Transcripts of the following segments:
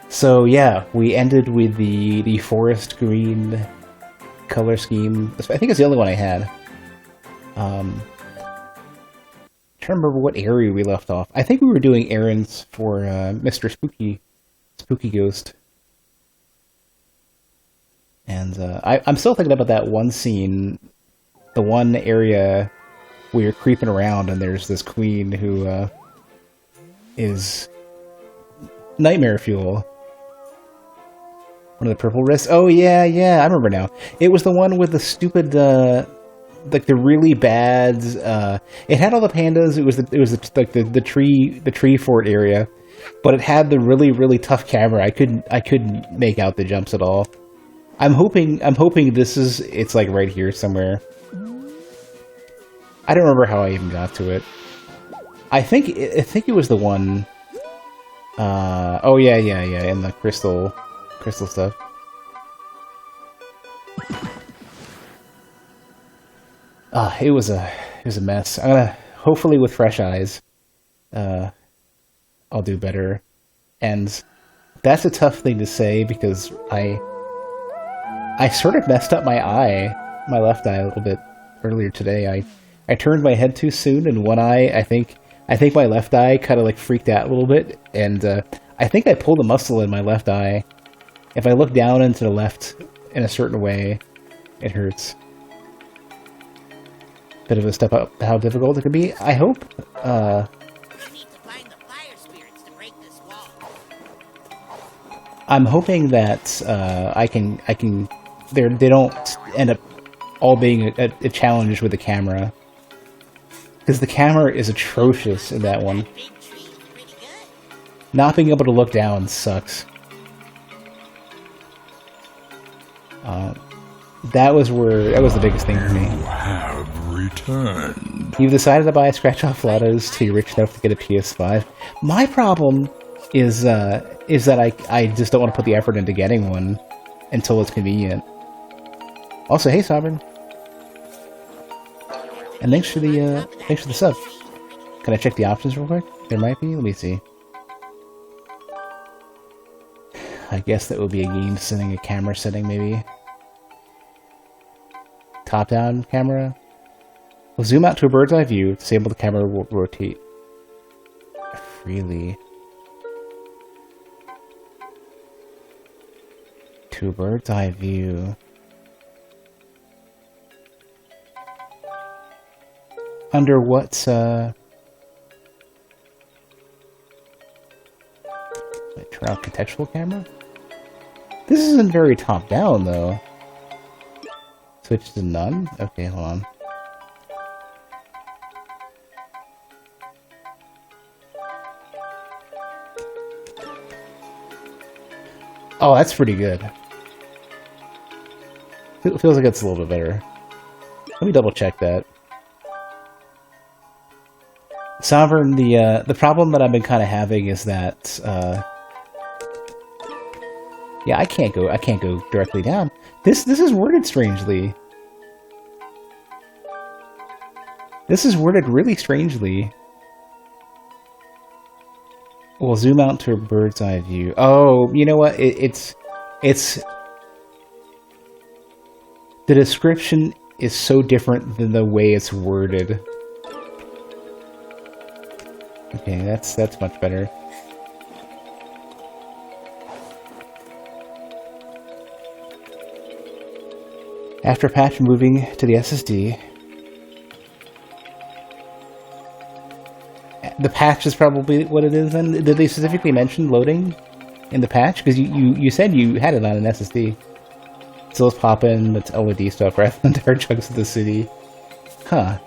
So yeah, we ended with the forest green color scheme. I think it's the only one I had. Trying to remember what area we left off. I think we were doing errands for Mr. Spooky Ghost. And I'm still thinking about that one scene, the one area where you're creeping around and there's this queen who is nightmare fuel. One of the purple wrists. Oh yeah, I remember now. It was the one with the stupid, like the really bad. It had all the pandas. It was the tree fort area, but it had the really tough camera. I couldn't make out the jumps at all. I'm hoping it's like right here somewhere. I don't remember how I even got to it. I think it was the one. Oh yeah, in the crystal stuff. It was a mess. I'm gonna, hopefully with fresh eyes, I'll do better. And that's a tough thing to say because I sort of messed up my left eye a little bit earlier today. I turned my head too soon, and one eye, I think my left eye kind of like freaked out a little bit, and I think I pulled a muscle in my left eye. If I look down and to the left in a certain way, it hurts. Bit of a step up how difficult it could be. I hope. I'm hoping that I can. They don't end up all being a challenge with the camera, because the camera is atrocious in that one. Not being able to look down sucks. That was the biggest thing for me. You have returned. You've decided to buy scratch-off lottos till you're rich enough to get a PS5. My problem is that I just don't want to put the effort into getting one until it's convenient. Also, hey Sovereign, and thanks for the sub. Can I check the options real quick? There might be. Let me see. I guess that would be a game setting, a camera setting, maybe. Top-down camera. We'll zoom out to a bird's eye view. Disable the camera will rotate freely. To a bird's eye view. Under what, wait, turn off contextual camera? This isn't very top-down, though. Switch to none? Okay, hold on. Oh, that's pretty good. It feels like it's a little bit better. Let me double check that. Sovereign, the problem that I've been kind of having is that yeah, I can't go directly down. This is worded strangely. This is worded really strangely. We'll zoom out to a bird's eye view. Oh, you know what? It's the description is so different than the way it's worded. Okay, that's much better. After patch, moving to the SSD. The patch is probably what it is then? Did they specifically mention loading in the patch? Because you said you had it on an SSD. So let's pop in the LED stuff rather than entire chunks of the city. Huh.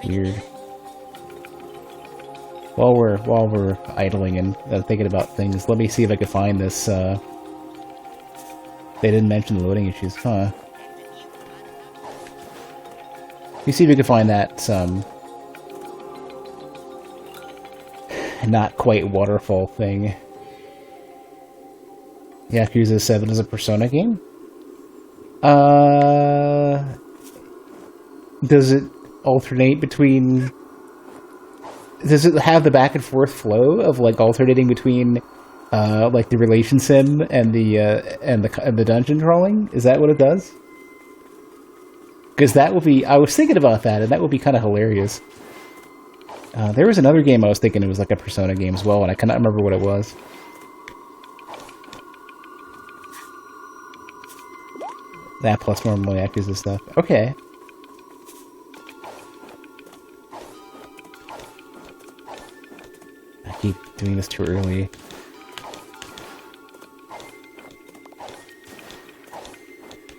Weird. While we're idling and thinking about things, let me see if I can find this, they didn't mention the loading issues, huh? Let me see if we can find that, not quite waterfall thing. Yakuza 7 is a Persona game? Does it alternate between does it have the back and forth flow of like alternating between like the relation sim and the dungeon crawling? Is that what it does? Because that would be, I was thinking about that, and that would be kind of hilarious. There was another game I was thinking it was like a Persona game as well, and I cannot remember what it was. That plus normal Yakuza stuff. Okay. I keep doing this too early.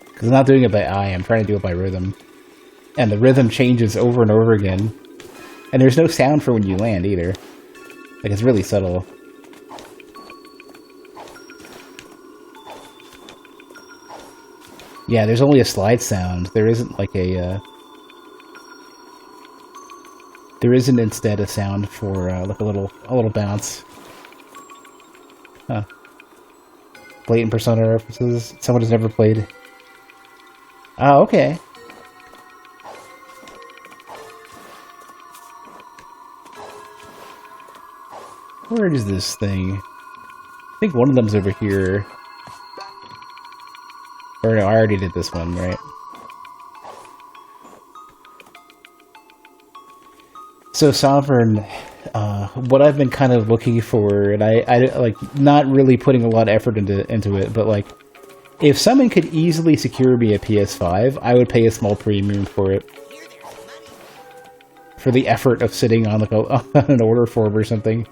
Because I'm not doing it by eye, I'm trying to do it by rhythm. And the rhythm changes over and over again. And there's no sound for when you land either. Like, it's really subtle. Yeah, there's only a slide sound. There isn't like a, there isn't instead a sound for, like a little bounce. Huh. Blatant Persona references. Someone has never played. Oh, okay. Where is this thing? I think one of them's over here. Or no, I already did this one, right? So Sovereign, what I've been kind of looking for, and I like not really putting a lot of effort into it, but like, if someone could easily secure me a PS5, I would pay a small premium for it. For the effort of sitting on like an order form or something.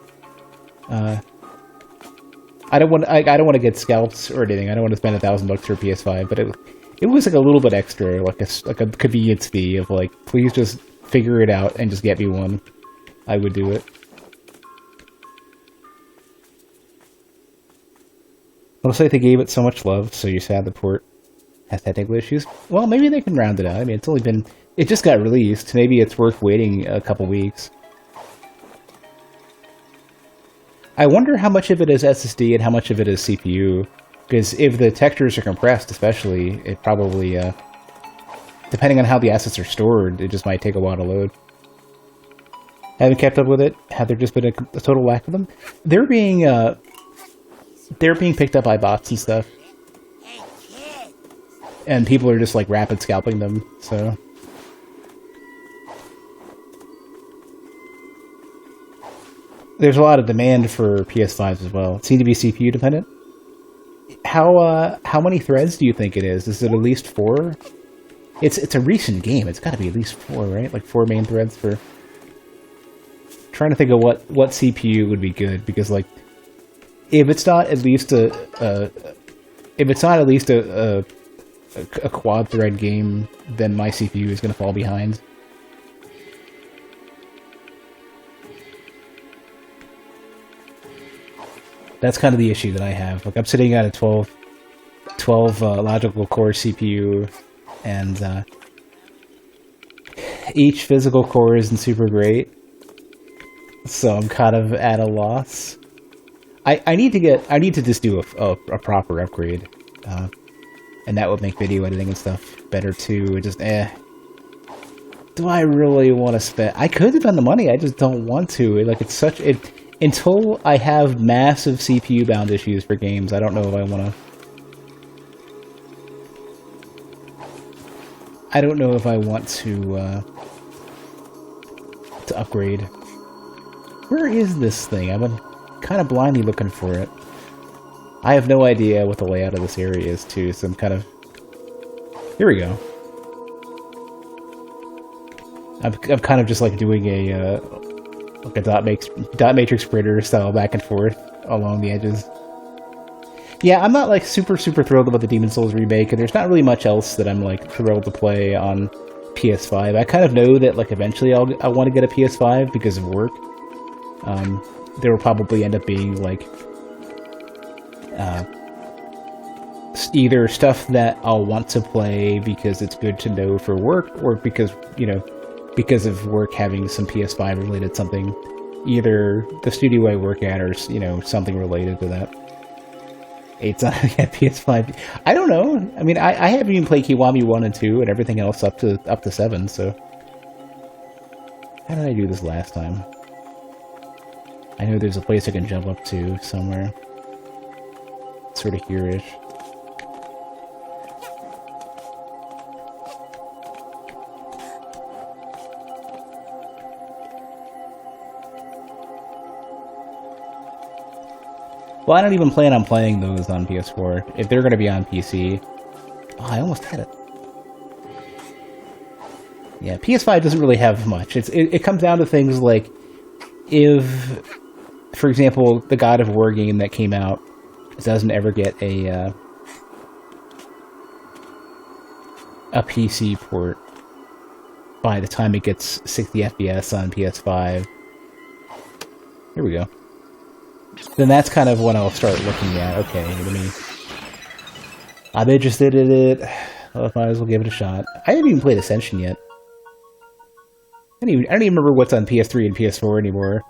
I don't want to get scalped or anything. I don't want to spend $1,000 for a PS5, but it was like a little bit extra, like a convenience fee of like, please just figure it out and just get me one. I would do it. Looks like they gave it so much love, so you're sad the port has technical issues. Well, maybe they can round it out. I mean, it just got released. Maybe it's worth waiting a couple weeks. I wonder how much of it is SSD and how much of it is CPU. Because if the textures are compressed, especially, it probably, depending on how the assets are stored, it just might take a while to load. Haven't kept up with it. Have there just been a total lack of them? They're being picked up by bots and stuff. And people are just like rapid scalping them, so. There's a lot of demand for PS5s as well. It seems to be CPU dependent. How many threads do you think it is? Is it at least 4? It's a recent game. It's got to be at least 4, right? Like 4 main threads for. Trying to think of what CPU would be good, because like, if it's not at least a quad thread game, then my CPU is going to fall behind. That's kind of the issue that I have. Like, I'm sitting at a 12 logical core CPU, and each physical core isn't super great, so I'm kind of at a loss. I need to just do a proper upgrade, and that would make video editing and stuff better too. It just do I really want to spend? I could spend the money. I just don't want to. Like, it's such it. Until I have massive CPU bound issues for games, I don't know if I want to. I don't know if I want to upgrade. Where is this thing? I've been kind of blindly looking for it. I have no idea what the layout of this area is too, so I'm kind of. Here we go. I'm kind of just like doing a dot matrix printer style back and forth along the edges. Yeah, I'm not like super thrilled about the Demon's Souls remake, and there's not really much else that I'm like thrilled to play on PS5. I kind of know that like eventually I want to get a PS5 because of work. There will probably end up being like either stuff that I'll want to play because it's good to know for work, or because, you know, because of work having some PS5 related something, either the studio I work at or, you know, something related to that. It's not yet PS5. I don't know. I mean, I haven't even played Kiwami 1 and 2 and everything else up to 7, so. How did I do this last time? I know there's a place I can jump up to somewhere. Sort of here-ish. Well, I don't even plan on playing those on PS4. If they're going to be on PC... Oh, I almost had it. Yeah, PS5 doesn't really have much. It comes down to things like... If, for example, the God of War game that came out doesn't ever get a PC port by the time it gets 60 FPS on PS5... Here we go. Then that's kind of when I'll start looking at, okay, I'm interested in it, well, I might as well give it a shot. I haven't even played Ascension yet. I don't even remember what's on PS3 and PS4 anymore.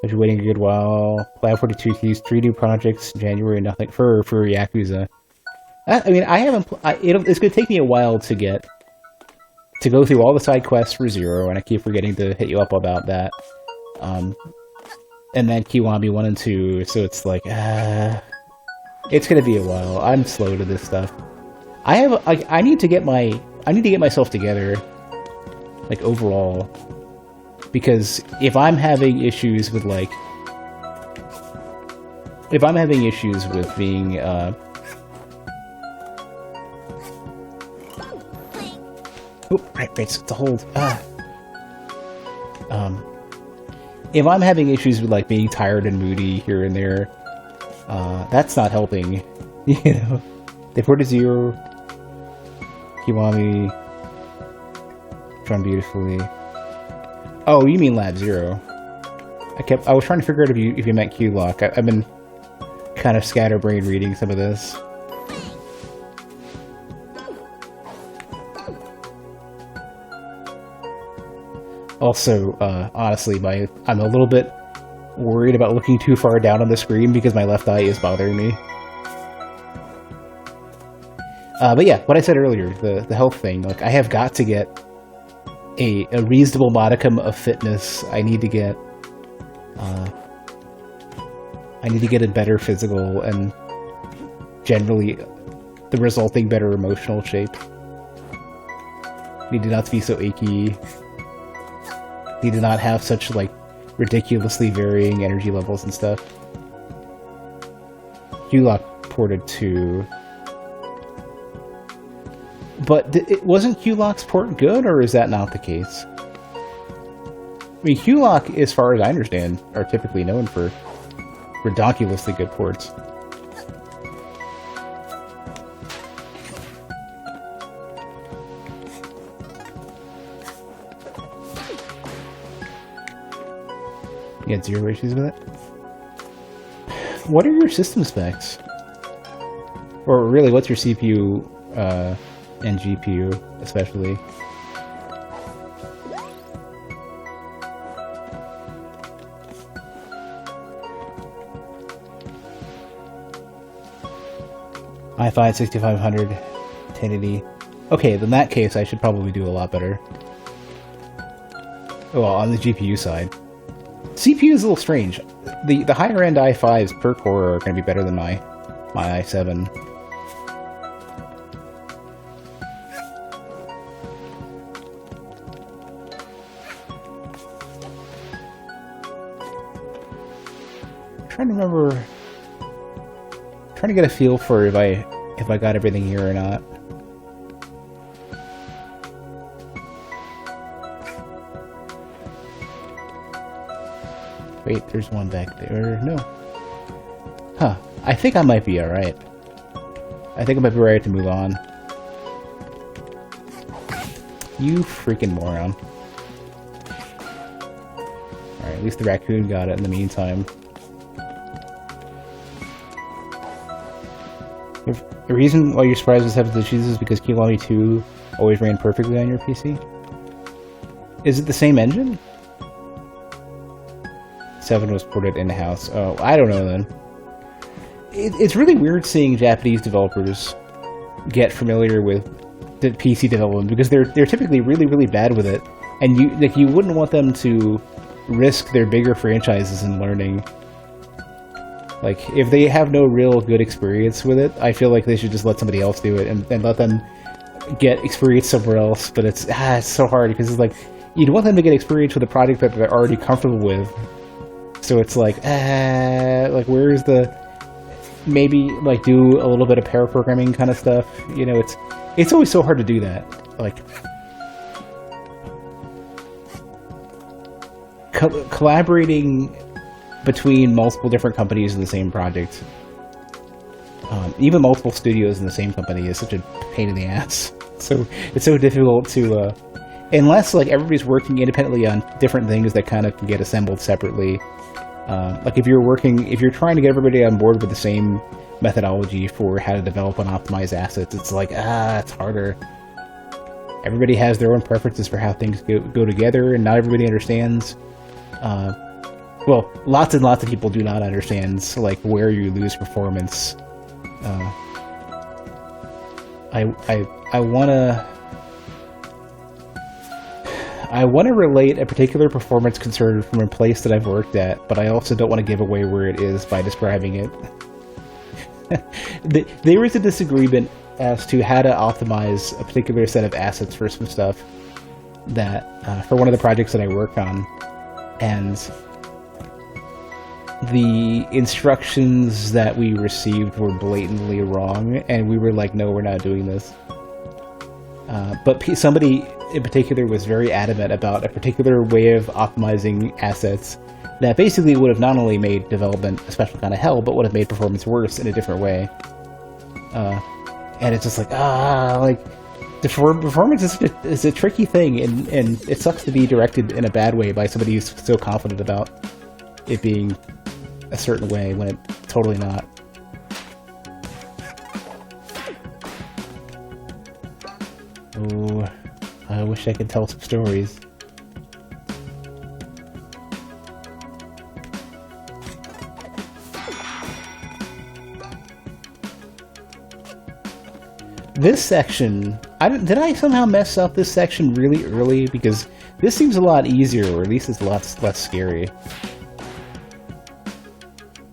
I've been waiting a good while. Cloud 42 used 3 new projects in January, nothing for Yakuza. I mean, I haven't, it's going to take me a while to go through all the side quests for Zero, and I keep forgetting to hit you up about that. And then Kiwami 1 and 2, so it's like, it's gonna be a while. I'm slow to this stuff. I need to get myself together, like, overall. Because if I'm having issues with, like... If I'm having issues with being, Oh, right, it's the hold. If I'm having issues with, like, being tired and moody here and there, that's not helping, you know? They ported Zero, Kiwami, drawn beautifully. Oh, you mean Lab Zero. I was trying to figure out if you meant Q-Lock. I've been kind of scatterbrained reading some of this. Also, honestly, I'm a little bit worried about looking too far down on the screen because my left eye is bothering me. But yeah, what I said earlier, the health thing, like, I have got to get a reasonable modicum of fitness. I need to get a better physical and generally the resulting better emotional shape. Need to not be so achy. Need to not have such, like, ridiculously varying energy levels and stuff. Q-Lock ported to... But wasn't Q-Lock's port good, or is that not the case? I mean, Q-Lock, as far as I understand, are typically known for ridiculously good ports. You had zero issues with it? What are your system specs? Or really, what's your CPU and GPU, especially? i5 6500 1080. Okay, in that case, I should probably do a lot better. Well, on the GPU side. CPU is a little strange. The higher end i5s per core are going to be better than my i7. I'm trying to remember. Trying to get a feel for if I got everything here or not. Wait, there's one back there. No. Huh. I think I might be alright. I think I might be ready to move on. You freaking moron. Alright, at least the raccoon got it in the meantime. The reason why you're surprised with 7 issues is because Kiwami 2 always ran perfectly on your PC? Is it the same engine? 7 was ported in-house. Oh, I don't know then. It's really weird seeing Japanese developers get familiar with the PC development because they're typically really, really bad with it And you wouldn't want them to risk their bigger franchises in learning. Like, if they have no real good experience with it, I feel like they should just let somebody else do it and let them get experience somewhere else. But it's so hard because it's like you'd want them to get experience with a project that they're already comfortable with. So it's like where's the maybe like do a little bit of pair programming kind of stuff? You know, it's always so hard to do that. Like collaborating between multiple different companies in the same project, even multiple studios in the same company, is such a pain in the ass. So it's so difficult to, unless like everybody's working independently on different things that kind of can get assembled separately. Like if you're trying to get everybody on board with the same methodology for how to develop and optimize assets, it's like it's harder. Everybody has their own preferences for how things go together, and not everybody understands. Well, lots and lots of people do not understand like where you lose performance. I wanna relate a particular performance concern from a place that I've worked at, but I also don't want to give away where it is by describing it. There is a disagreement as to how to optimize a particular set of assets for some stuff that for one of the projects that I work on, and the instructions that we received were blatantly wrong, and we were like, no, we're not doing this. But somebody in particular was very adamant about a particular way of optimizing assets that basically would have not only made development a special kind of hell, but would have made performance worse in a different way. And it's just like, performance is a tricky thing, and it sucks to be directed in a bad way by somebody who's so confident about it being a certain way when it's totally not. Oh, I wish I could tell some stories. This section, did I somehow mess up this section really early? Because this seems a lot easier, or at least it's a lot less scary.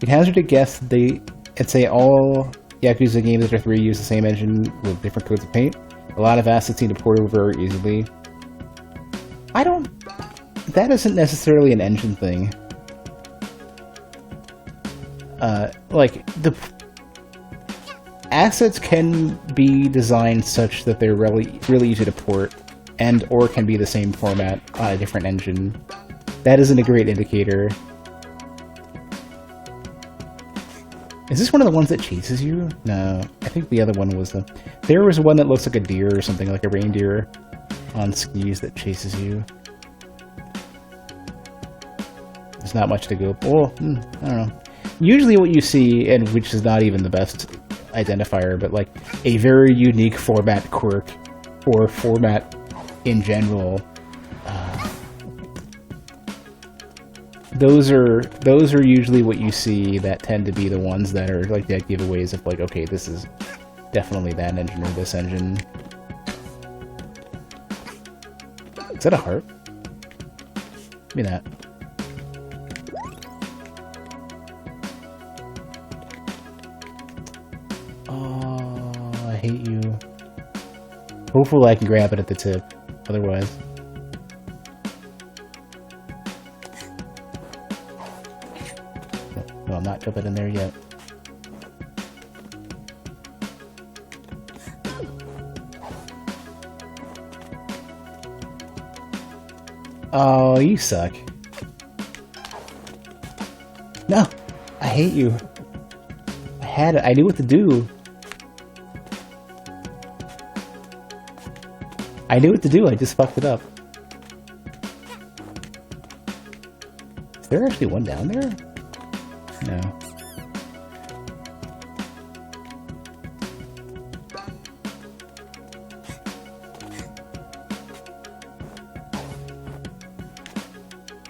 You'd hazard to guess and say all Yakuza games that are 3 use the same engine with different coats of paint. A lot of assets need to port over very easily. That isn't necessarily an engine thing. Like, the assets can be designed such that they're really, really easy to port, or can be the same format on a different engine. That isn't a great indicator. Is this one of the ones that chases you? No, I think the other one was there was one that looks like a deer or something, like a reindeer on skis that chases you. There's not much to go. Well, I don't know. Usually what you see, and which is not even the best identifier, but like a very unique format quirk, or format in general, those are usually what you see that tend to be the ones that are like dead giveaways of like, okay, this is definitely that engine or this engine. Is that a heart? Give me that. Oh, I hate you. Hopefully I can grab it at the tip, otherwise. No, I'm not jumping in there yet. Oh, you suck. No! I hate you. I had it. I knew what to do. I knew what to do. I just fucked it up. Is there actually one down there? No.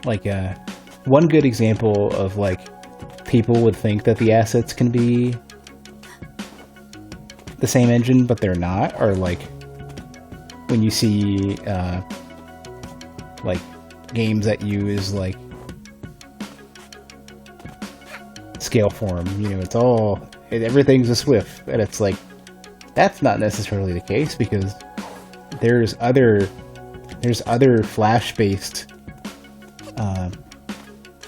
Like, one good example of, like, people would think that the assets can be the same engine, but they're not, or, like, when you see, games that use like scale form. You know, everything's a Swift, and it's like that's not necessarily the case because there's other Flash-based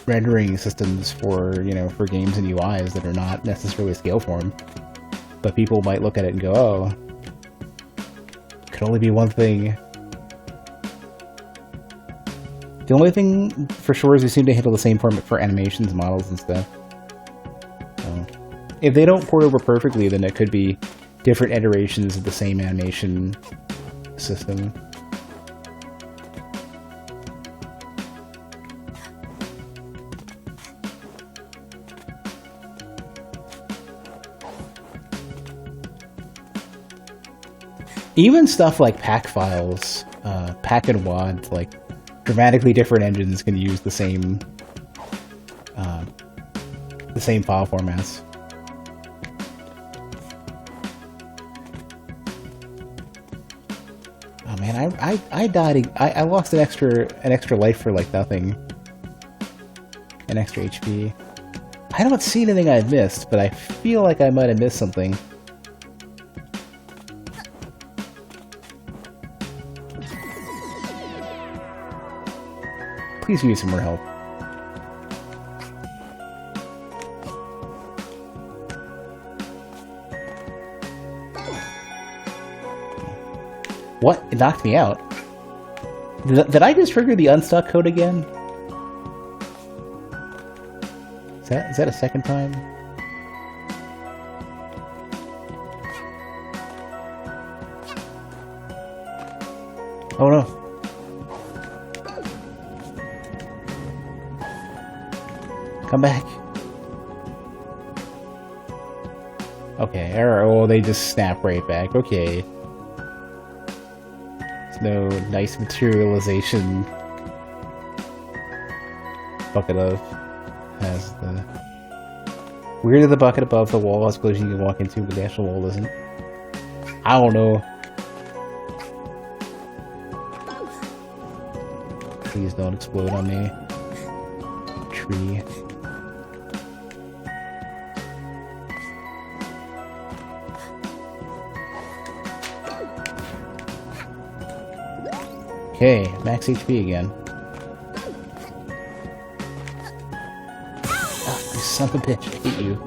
rendering systems for games and UIs that are not necessarily scale form, but people might look at it and go, "Oh, it could only be one thing." The only thing for sure is they seem to handle the same format for animations, models, and stuff. So, if they don't port over perfectly, then it could be different iterations of the same animation system. Even stuff like pack files, pack and wad, like dramatically different engines can use the same file formats. Oh man, I died. I lost an extra life for like nothing. An extra HP. I don't see anything I've missed, but I feel like I might have missed something. Please give me some more help. What? It knocked me out. Did I just trigger the unstuck code again? Is that a second time? Oh no. Come back. Okay, alright, well they just snap right back. Okay. There's no nice materialization. Bucket of has the... Weird that the bucket above the wall has collision you can walk into, but the actual wall doesn't. I don't know. Please don't explode on me. Tree. Okay, max HP again. Ah, you son of a bitch, I hate you.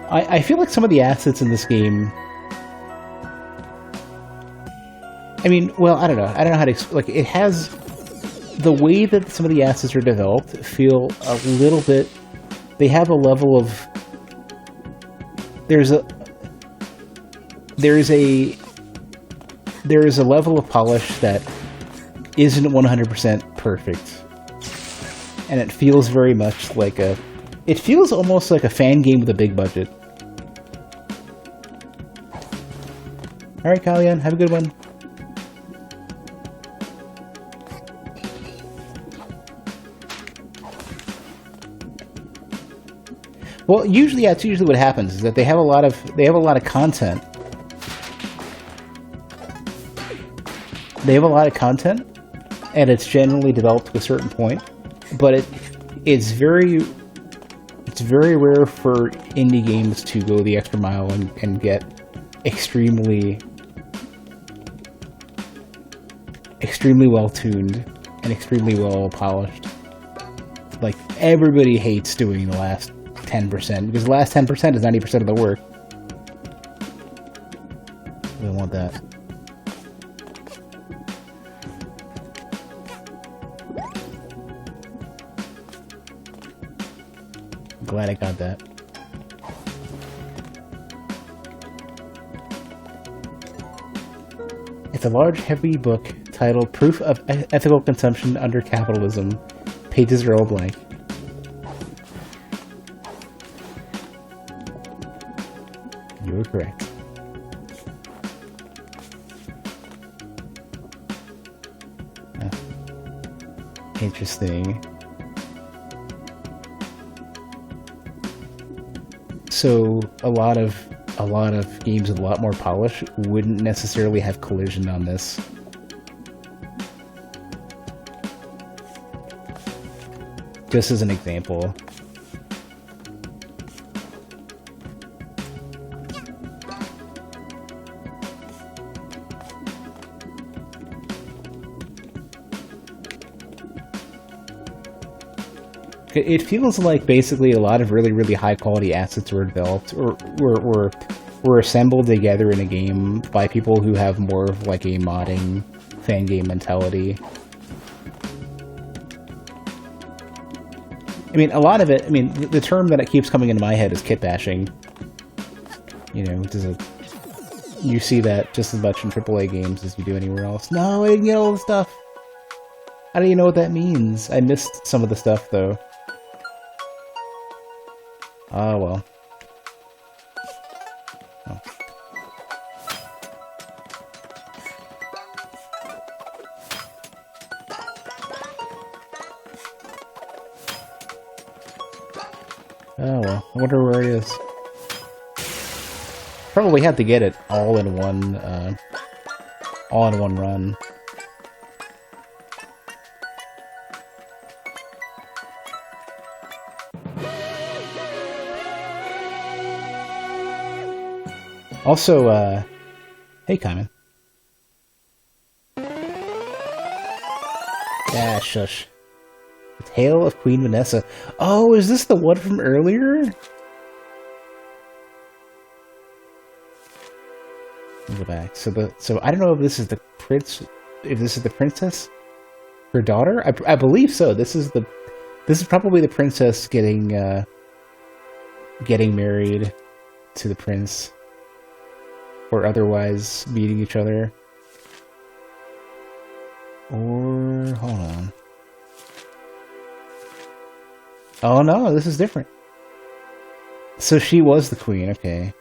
I feel like some of the assets in this game... I mean, well, I don't know. I don't know how to... Like, it has... The way that some of the assets are developed feel a little bit... They have a level of... There is a level of polish that isn't 100% perfect. And it feels very much like a... It feels almost like a fan game with a big budget. Alright, Kalian, have a good one. Well, usually that's usually what happens, is that they have a lot of content. They have a lot of content, and it's generally developed to a certain point, but it's very rare for indie games to go the extra mile and get extremely well tuned and extremely well polished. Like, everybody hates doing the last 10%, because the last 10% is 90% of the work. We don't want that. I'm glad I got that. It's a large, heavy book titled Proof of Ethical Consumption Under Capitalism. Pages are all blank. You were correct. Interesting. So a lot of games with a lot more polish wouldn't necessarily have collision on this. Just as an example. It feels like basically a lot of really, really high quality assets were developed or were assembled together in a game by people who have more of like a modding fan game mentality. I mean, a lot of it, I mean, the term that it keeps coming into my head is kit bashing. You know, you see that just as much in AAA games as you do anywhere else. No, I didn't get all the stuff. How do you know what that means? I missed some of the stuff, though. Oh, well. Oh. Oh, well. I wonder where it is. Probably had to get it all in one run. Also, hey, Kaiman. Ah, shush. The Tale of Queen Vanessa. Oh, is this the one from earlier? Let me go back. So I don't know if this is the prince, if this is the princess, her daughter. I believe so. This is probably the princess getting married to the prince. Or otherwise meeting each other. Or, hold on. Oh no, this is different. So she was the queen, okay.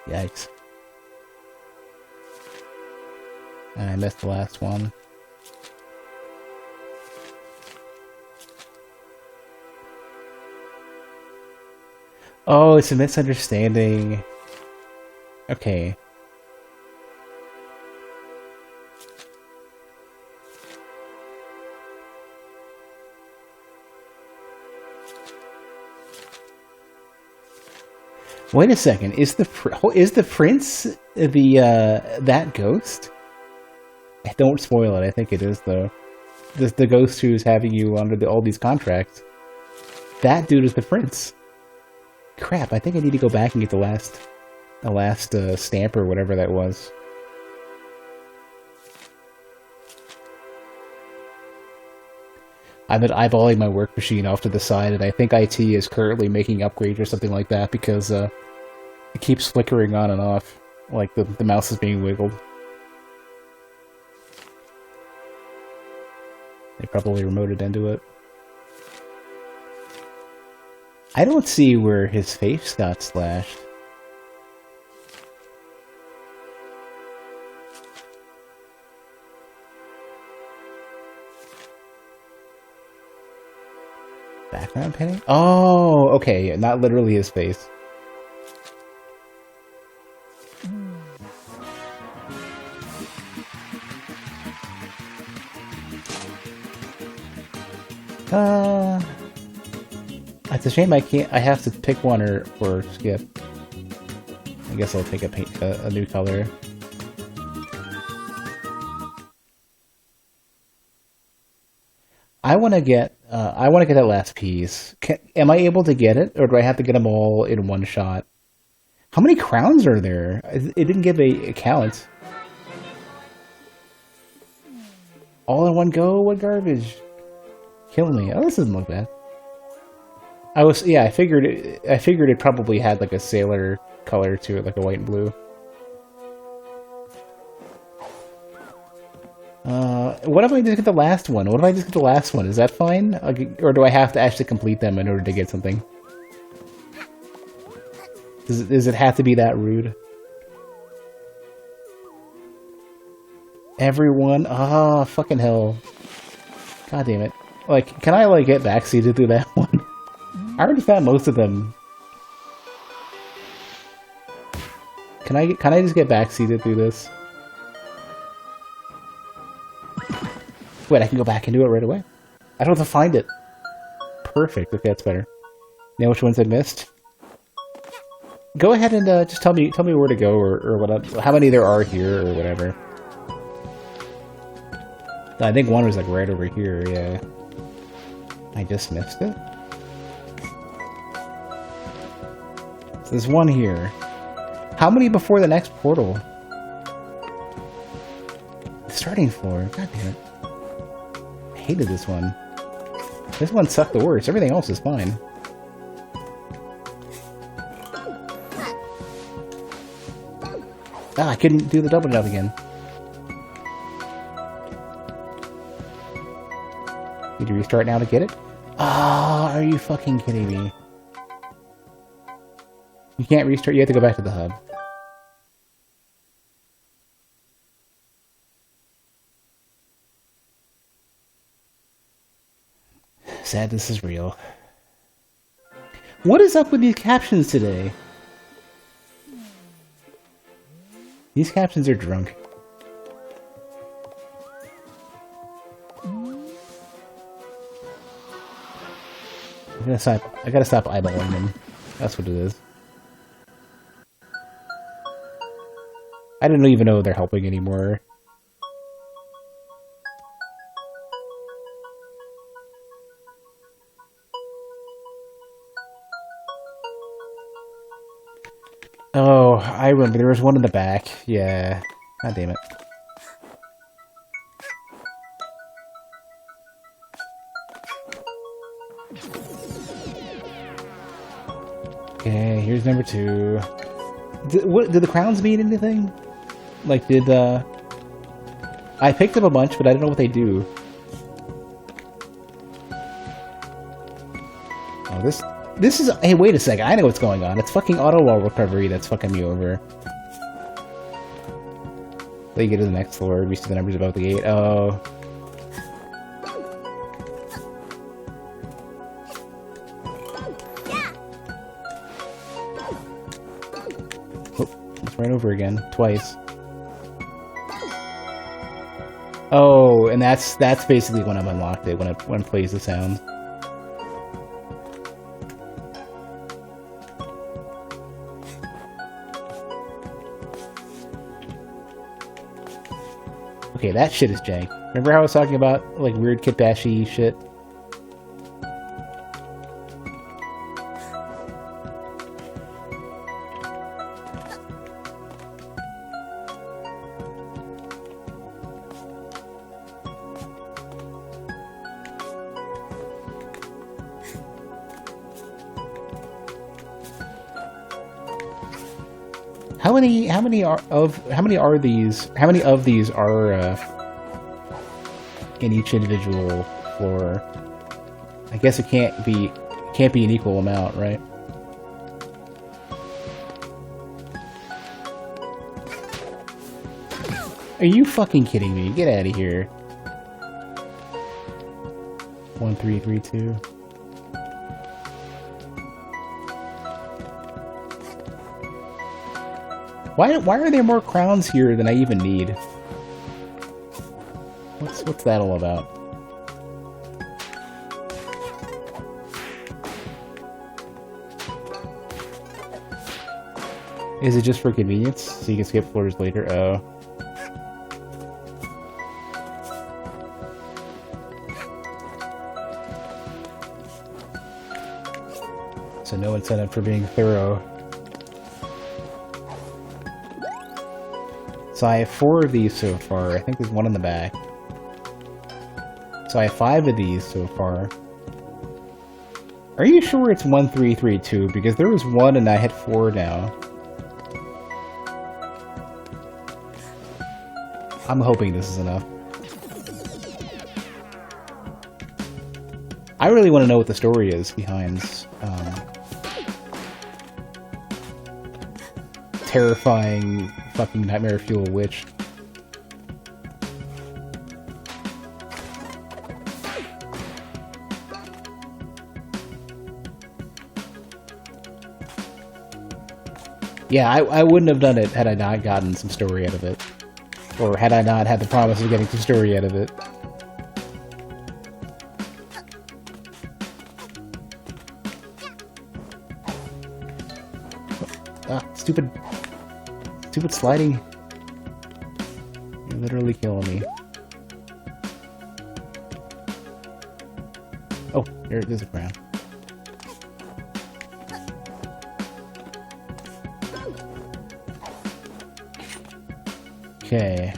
Yikes. I missed the last one. Oh, it's a misunderstanding. Okay. Wait a second. Is the prince that ghost? Don't spoil it. I think it is, though. The ghost who's having you under all these contracts. That dude is the prince. Crap, I think I need to go back and get the last stamp or whatever that was. I've been eyeballing my work machine off to the side, and I think IT is currently making upgrades or something like that because it keeps flickering on and off, like the mouse is being wiggled. They probably remoted into it. I don't see where his face got slashed. Background painting? Oh, okay, yeah, not literally his face. It's a shame I can't. I have to pick one or skip. I guess I'll take a new color. I want to get that last piece. Am I able to get it, or do I have to get them all in one shot? How many crowns are there? It didn't give a count. All in one go? What garbage? Kill me. Oh, this doesn't look bad. I figured it probably had like a sailor color to it, like a white and blue. What if I just get the last one? What if I just get the last one? Is that fine? Or do I have to actually complete them in order to get something? Does it have to be that rude? Everyone, fucking hell. God damn it. Like, can I, like, get backseated through that one? I already found most of them. Can I just get backseated through this? Wait, I can go back and do it right away? I don't have to find it. Perfect. Okay, that's better. You know which ones I missed? Go ahead and just tell me where to go or what, how many there are here or whatever. I think one was like right over here, yeah. I just missed it? So there's one here. How many before the next portal? The starting floor, god damn it. I hated this one. This one sucked the worst, everything else is fine. Ah, I couldn't do the double jump again. Need to restart now to get it? Ah, are you fucking kidding me? You can't restart, you have to go back to the hub. Sad this is real. What is up with these captions today? These captions are drunk. I gotta stop eyeballing them. That's what it is. I didn't even know they're helping anymore. Oh, I remember there was one in the back. Yeah. God damn it. Okay, here's number 2. Did the crowns mean anything? Like, I picked up a bunch, but I don't know what they do. Oh, this is... Hey, wait a second. I know what's going on. It's fucking auto-wall recovery that's fucking me over. Then you get to the next floor, we see the numbers above the gate. Oh. It's right over again. Twice. Oh, and that's basically when I've unlocked it, when it plays the sound. Okay, that shit is jank. Remember how I was talking about, like, weird Kitbashy shit? How many of these are in each individual floor? I guess it can't be an equal amount, right? Are you fucking kidding me? Get out of here. 1332. Why are there more crowns here than I even need? What's that all about? Is it just for convenience? So you can skip floors later? Oh. So no incentive for being thorough. So I have 4 of these so far. I think there's one in the back. So I have 5 of these so far. Are you sure it's 1332? Because there was 1 and I had 4 now. I'm hoping this is enough. I really want to know what the story is behind terrifying fucking nightmare fuel witch. Yeah, I wouldn't have done it had I not gotten some story out of it. Or had I not had the promise of getting some story out of it. Ah, stupid sliding. You're literally killing me. Oh, there's a crown. Okay.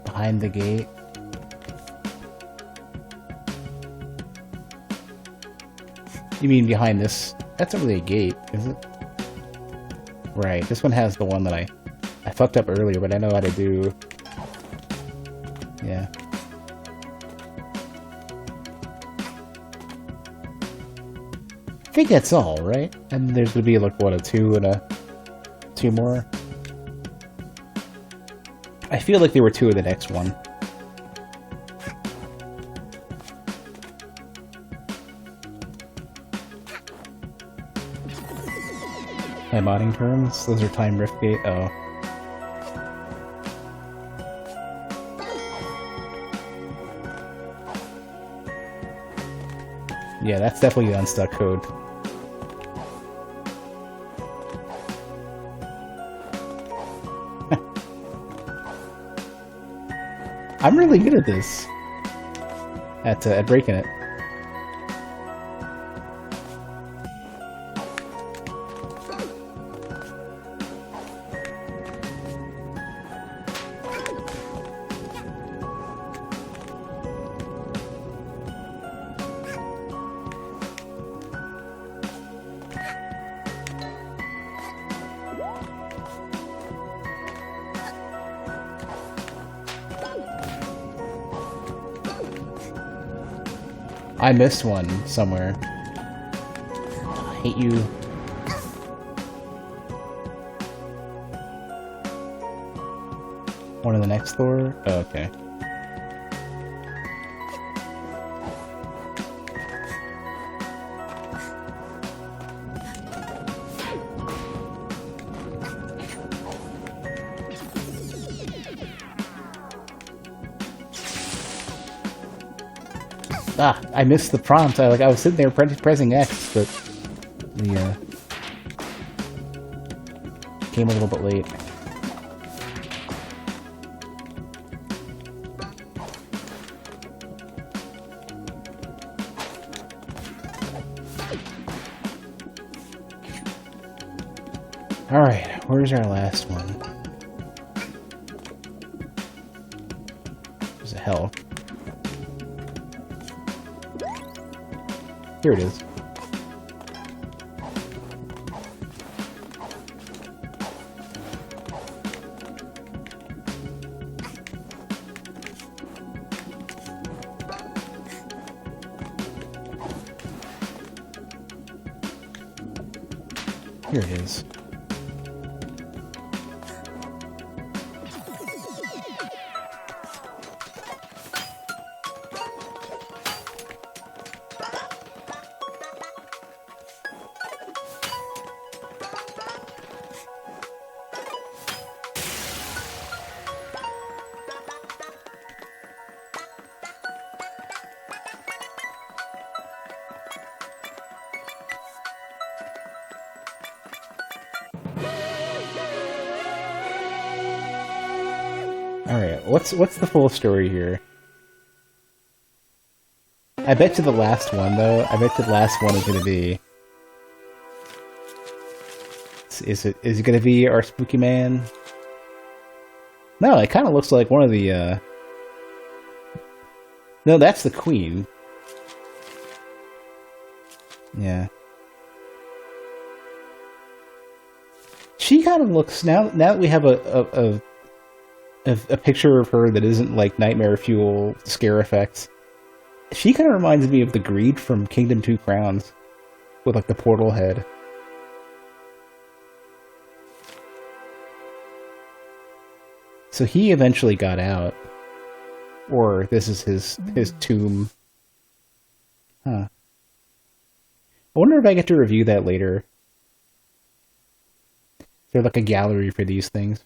Behind the gate. You mean behind this? That's not really a gate, is it? Right, this one has the one that I fucked up earlier, but I know how to do. Yeah. I think that's all, right? And there's gonna be like what, a 2 and a 2 more? I feel like there were 2 of the next one. By modding terms, those are time rift gate. Oh. Yeah, that's definitely the unstuck code. I'm really good at this. At breaking it. I missed one somewhere. I hate you. One in the next door? Oh, okay. Ah, I missed the prompt. I was sitting there pressing X, but the came a little bit late. All right, where's our last one? There's a hell. Here it is. Here it is. Alright, what's the full story here? I bet you the last one, though. I bet you the last one is gonna be... Is it gonna be our spooky man? No, it kind of looks like one of the, No, that's the queen. Yeah. She kind of looks... Now that we have a picture of her that isn't like nightmare fuel scare effects, she kind of reminds me of the Greed from Kingdom 2 Crowns with like the portal head. So he eventually got out. Or this is his tomb. Huh. I wonder if I get to review that later. Is there like a gallery for these things?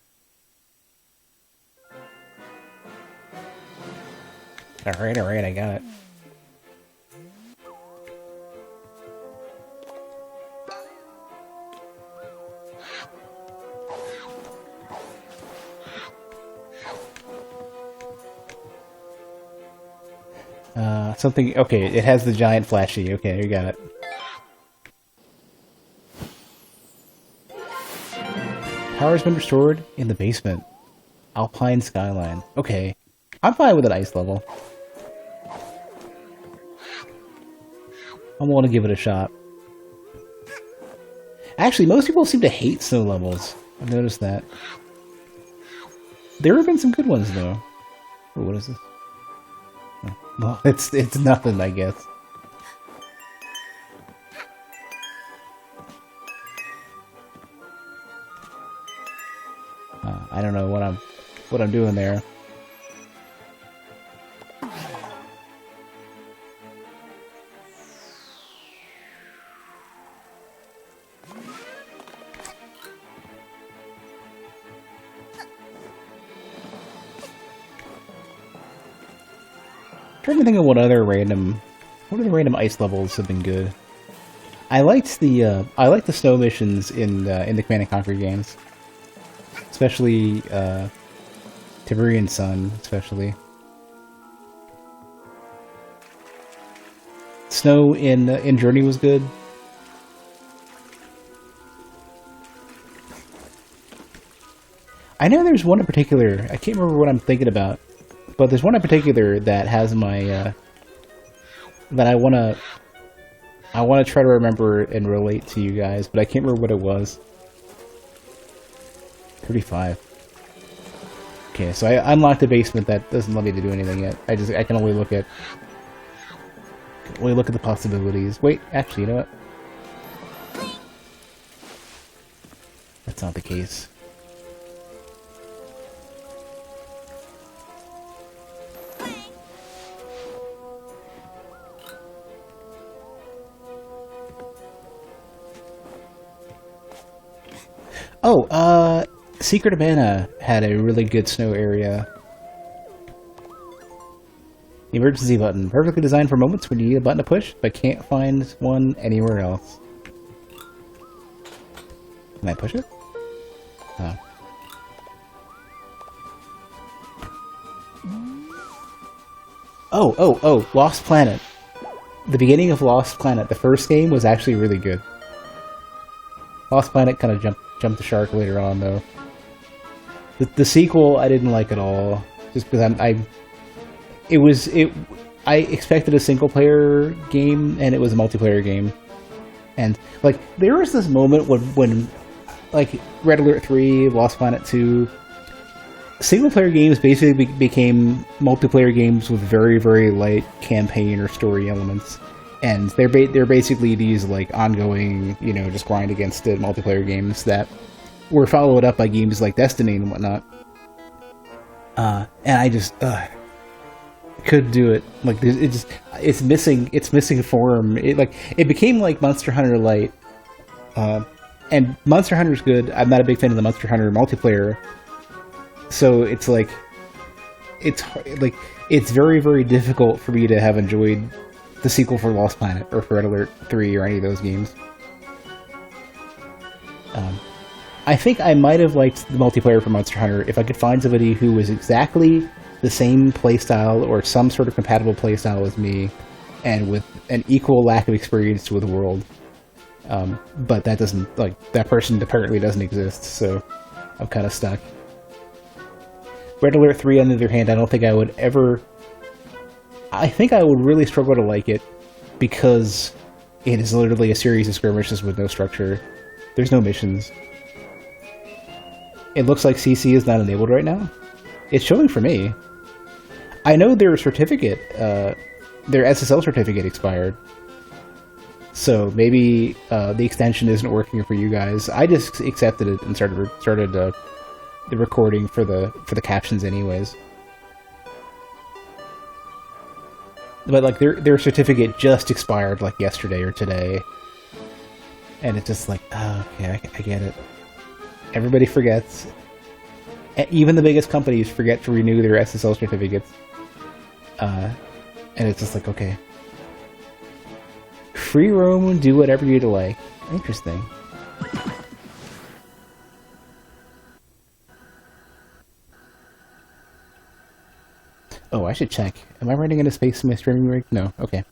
Alright, I got it. Something... Okay, it has the giant flashy. Okay, you got it. Power's been restored in the basement. Alpine skyline. Okay. I'm fine with an ice level. I'm willing to give it a shot. Actually, most people seem to hate snow levels. I've noticed that. There have been some good ones, though. Oh, what is this? Oh, well, it's nothing, I guess. I don't know what I'm doing there. Trying to think of what other random ice levels have been good. I liked the snow missions in the Command and Conquer games, especially Tiberian Sun, especially. Snow in Journey was good. I know there's one in particular. I can't remember what I'm thinking about. But there's one in particular that has my that I wanna try to remember and relate to you guys, but I can't remember what it was. 35. Okay, so I unlocked the basement that doesn't let me to do anything yet. I can only look at the possibilities. Wait, actually, you know what? That's not the case. Oh, Secret of Mana had a really good snow area. The emergency button. Perfectly designed for moments when you need a button to push, but can't find one anywhere else. Can I push it? Oh. Oh, Lost Planet. The beginning of Lost Planet, the first game, was actually really good. Lost Planet kind of jumped the shark later on, though. The sequel I didn't like at all, just because I expected a single player game and it was a multiplayer game, and like there was this moment when like Red Alert 3, Lost Planet 2, single player games basically became multiplayer games with very, very light campaign or story elements. And they're basically these like ongoing, you know, just grind against it multiplayer games that were followed up by games like Destiny and whatnot. And I just couldn't do it. Like it's missing form. It became like Monster Hunter Lite, and Monster Hunter's good. I'm not a big fan of the Monster Hunter multiplayer, so it's very, very difficult for me to have enjoyed the sequel for Lost Planet, or for Red Alert 3, or any of those games. I think I might have liked the multiplayer for Monster Hunter if I could find somebody who was exactly the same playstyle, or some sort of compatible playstyle as me, and with an equal lack of experience with the world. But that doesn't, that person apparently doesn't exist, so I'm kind of stuck. Red Alert 3, on the other hand, I don't think I would ever... I think I would really struggle to like it, because it is literally a series of skirmishes with no structure. There's no missions. It looks like CC is not enabled right now. It's showing for me. I know their certificate, their SSL certificate expired. So maybe the extension isn't working for you guys. I just accepted it and started the recording for the captions anyways. but like their certificate just expired like yesterday or today, and it's just like, oh, okay, I get it. Everybody forgets. Even the biggest companies forget to renew their SSL certificates, and it's just like, okay, free roam, do whatever you'd like. Interesting. Oh, I should check. Am I running into space in my streaming rig? No. Okay.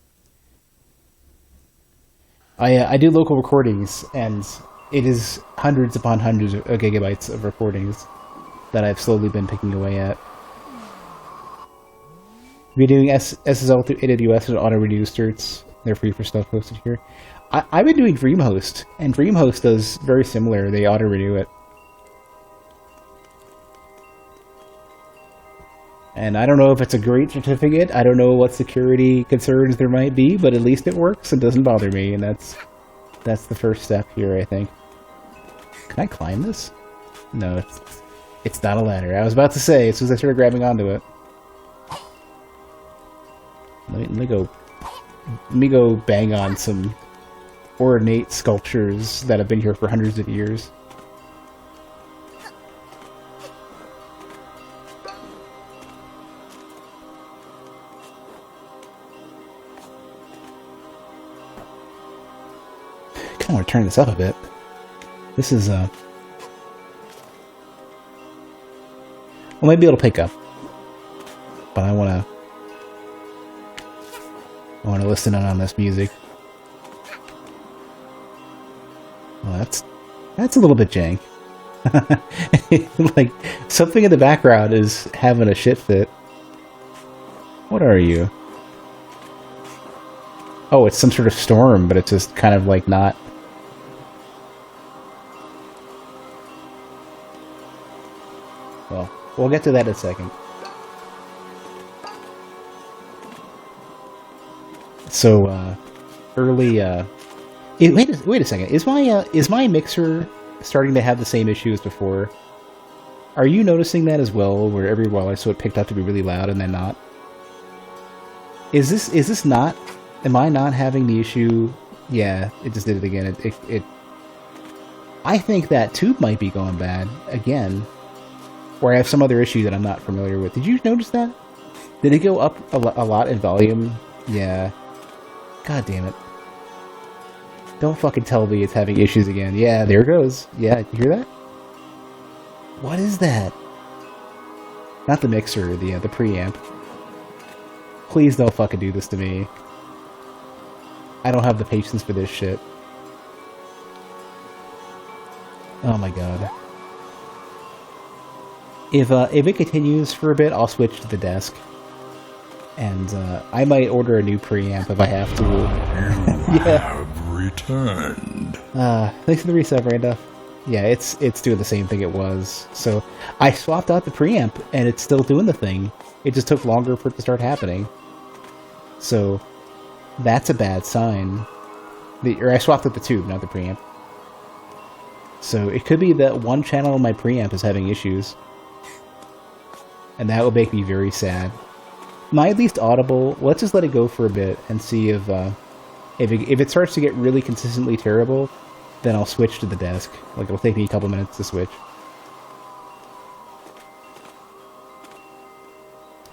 I do local recordings, and it is hundreds upon hundreds of gigabytes of recordings that I've slowly been picking away at. We're doing SSL through AWS and auto-renew certs. They're free for stuff hosted here. I've been doing DreamHost, and DreamHost does very similar. They auto-renew it. And I don't know if it's a great certificate. I don't know what security concerns there might be, but at least it works and doesn't bother me, and that's the first step here, I think. Can I climb this? No, it's not a ladder. I was about to say, as soon as I started grabbing onto it. Let me go bang on some ornate sculptures that have been here for hundreds of years. I want to turn this up a bit. This is, well, maybe it'll pick up. But I want to listen in on this music. Well, that's a little bit jank. Like, something in the background is having a shit fit. What are you? Oh, it's some sort of storm, but it's just kind of like not... Well, we'll get to that in a second. So, early, wait a second. Is my mixer starting to have the same issue as before? Are you noticing that as well, where every while I saw it picked up to be really loud and then not? Is this not... Am I not having the issue? Yeah, it just did it again. It I think that tube might be going bad again. Or I have some other issue that I'm not familiar with. Did you notice that? Did it go up a lot in volume? Yeah. God damn it. Don't fucking tell me it's having issues again. Yeah, there it goes. Yeah, you hear that? What is that? Not the mixer, the preamp. Please don't fucking do this to me. I don't have the patience for this shit. Oh my god. If it continues for a bit, I'll switch to the desk. And I might order a new preamp if I have to. Yeah. Have returned. Thanks for the reset, Randa. Yeah, it's doing the same thing it was. So I swapped out the preamp and it's still doing the thing. It just took longer for it to start happening. So that's a bad sign. Or I swapped out the tube, not the preamp. So it could be that one channel of my preamp is having issues. And that would make me very sad. My least audible, let's just let it go for a bit and see if it starts to get really consistently terrible, then I'll switch to the desk. Like, it'll take me a couple minutes to switch.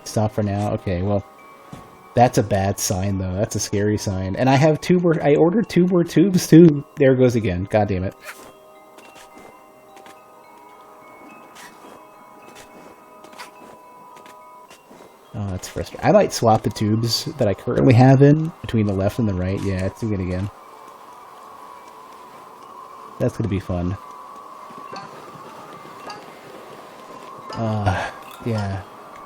Stop for now? Okay, well, that's a bad sign, though. That's a scary sign. And I have I ordered 2 more tubes, too. There it goes again. God damn it. Oh, that's frustrating. I might swap the tubes that I currently have in between the left and the right. Yeah, it's doing it again. That's gonna be fun. Yeah.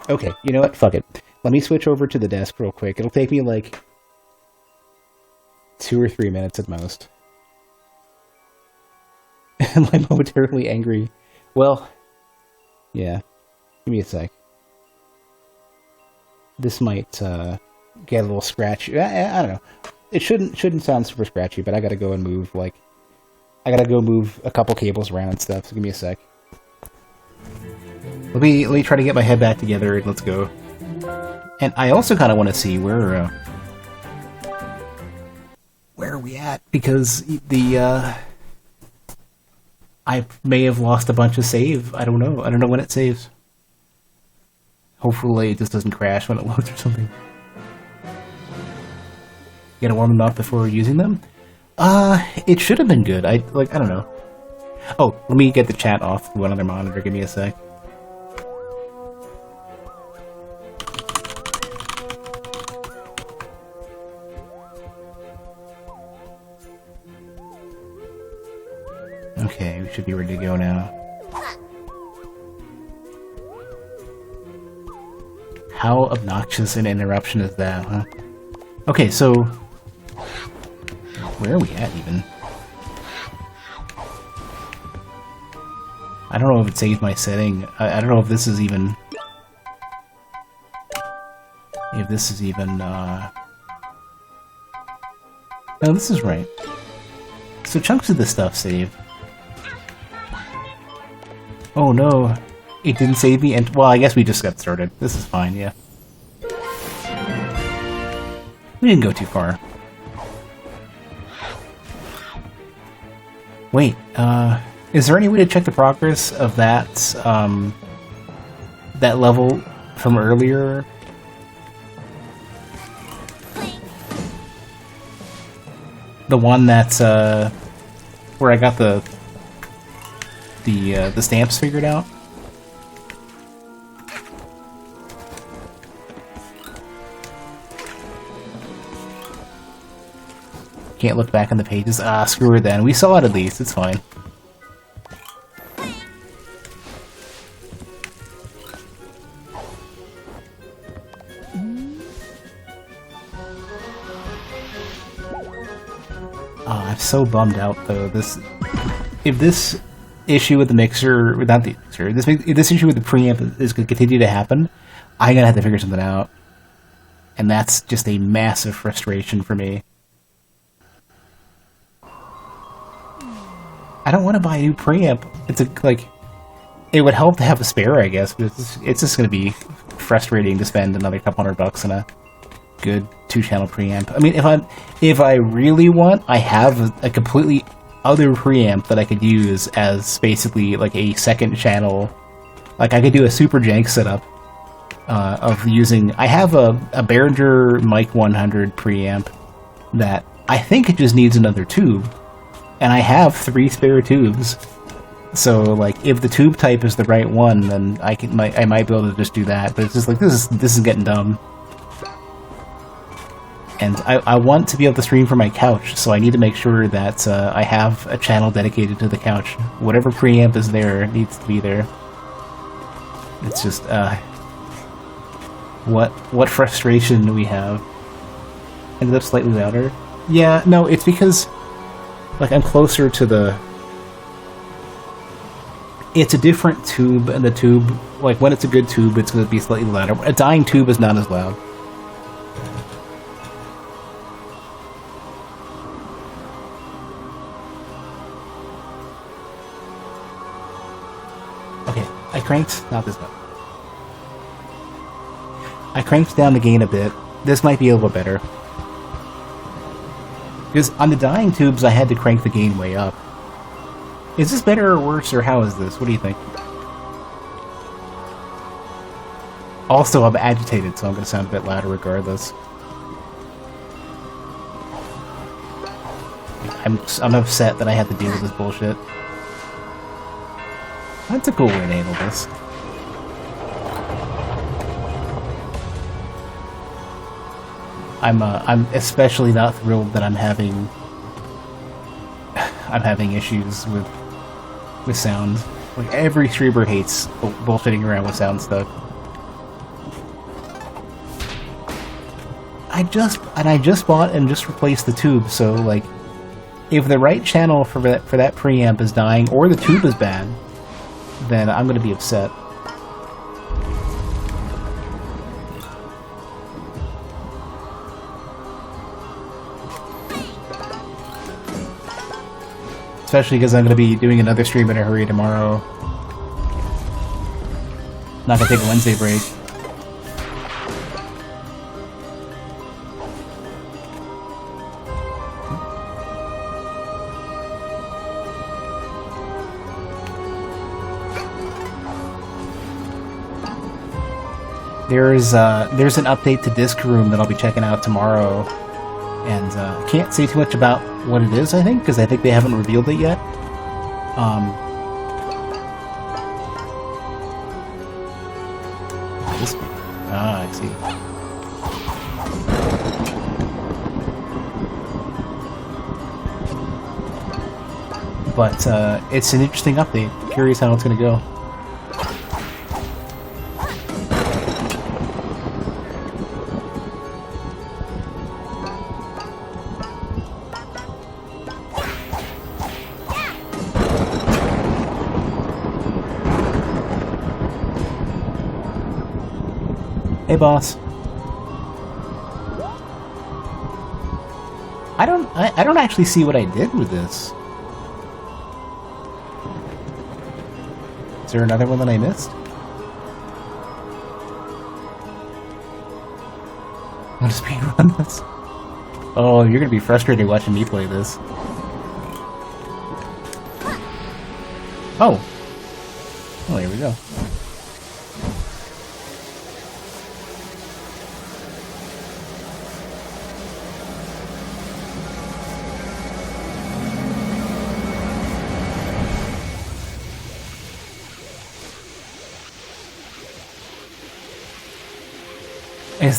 Okay, you know what? Fuck it. Let me switch over to the desk real quick. It'll take me like 2 or 3 minutes at most. Am I momentarily angry? Well, yeah. Give me a sec. This might get a little scratchy. I don't know. It shouldn't sound super scratchy, but I gotta go and move, like... I gotta go move a couple cables around and stuff, so give me a sec. Let me try to get my head back together, and let's go. And I also kind of want to see where are we at? Because I may have lost a bunch of save. I don't know. I don't know when it saves. Hopefully it just doesn't crash when it loads or something. You gotta warm them up before using them? It should have been good. I don't know. Oh, let me get the chat off one other monitor. Give me a sec. Okay, we should be ready to go now. How obnoxious an interruption is that, huh? Okay, so... where are we at, even? I don't know if it saved my setting. I don't know if this is even... if this is even, No, this is right. So chunks of this stuff save. Oh no, it didn't save me, and well, I guess we just got started. This is fine, yeah. We didn't go too far. Wait, is there any way to check the progress of that, that level from earlier? The one that's, where I got the stamps figured out? Can't look back on the pages. Ah, screw it then. We saw it at least. It's fine. Oh, I'm so bummed out though. If this issue with the mixer, not the mixer, if this issue with the preamp is going to continue to happen, I'm going to have to figure something out. And that's just a massive frustration for me. I don't want to buy a new preamp. It would help to have a spare, I guess, but it's just going to be frustrating to spend another couple $100 on a good 2-channel preamp. I mean, if I really want, I have a completely other preamp that I could use as basically like a second channel. Like I could do a super jank setup of using. I have a Behringer Mic 100 preamp that I think it just needs another tube. And I have 3 spare tubes, so like if the tube type is the right one, then I might be able to just do that. But it's just like this is getting dumb. And I want to be able to stream from my couch, so I need to make sure that I have a channel dedicated to the couch. Whatever preamp is there needs to be there. It's just what frustration we have. Ended up slightly louder. Yeah, no, it's because. Like, I'm closer to the... It's a different tube, and the tube... Like, when it's a good tube, it's going to be slightly louder. A dying tube is not as loud. Okay, I cranked... Not this one. I cranked down the gain a bit. This might be a little better. Because on the dying tubes, I had to crank the gain way up. Is this better or worse, or how is this? What do you think? Also, I'm agitated, so I'm going to sound a bit louder regardless. I'm upset that I have to deal with this bullshit. That's a cool way to handle this. I'm especially not thrilled that I'm having issues with sound. Like every streamer hates bullshitting around with sound stuff. I just bought and just replaced the tube, so like if the right channel for that preamp is dying or the tube is bad, then I'm gonna be upset. Especially because I'm going to be doing another stream in a hurry tomorrow. Not going to take a Wednesday break. there's an update to Disc Room that I'll be checking out tomorrow, and I can't say too much about what it is. I think because I think they haven't revealed it yet. I see. But it's an interesting update. Curious how it's going to go. Hey, boss. I don't actually see what I did with this. Is there another one that I missed? I'm gonna speedrun this. Oh, you're gonna be frustrated watching me play this. Oh. Oh, here we go.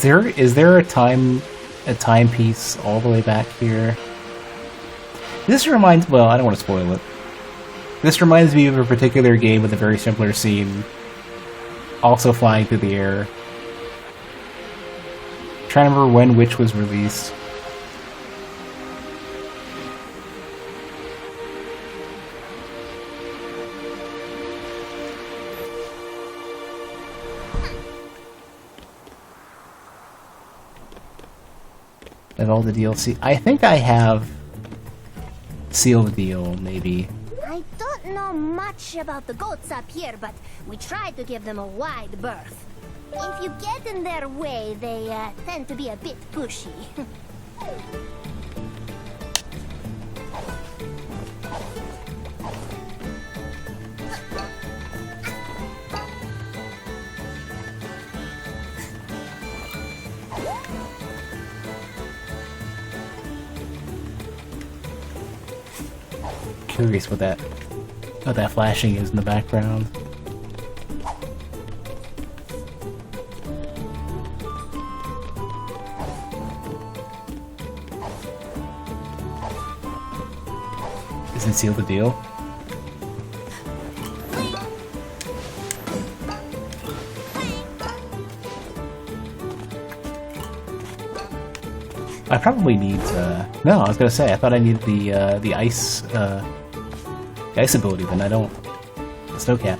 Is there a timepiece all the way back here? This reminds, well, I don't want to spoil it. This reminds me of a particular game with a very similar scene, also flying through the air. I'm trying to remember when which was released. Of all the DLC, I think I have Seal the Deal, maybe. I don't know much about the goats up here, but we try to give them a wide berth. If you get in their way, they tend to be a bit pushy. Curious what that flashing is in the background. Does it seal the deal? I probably need. No, I was gonna say I thought I needed the ice ability, but I don't. Snowcat.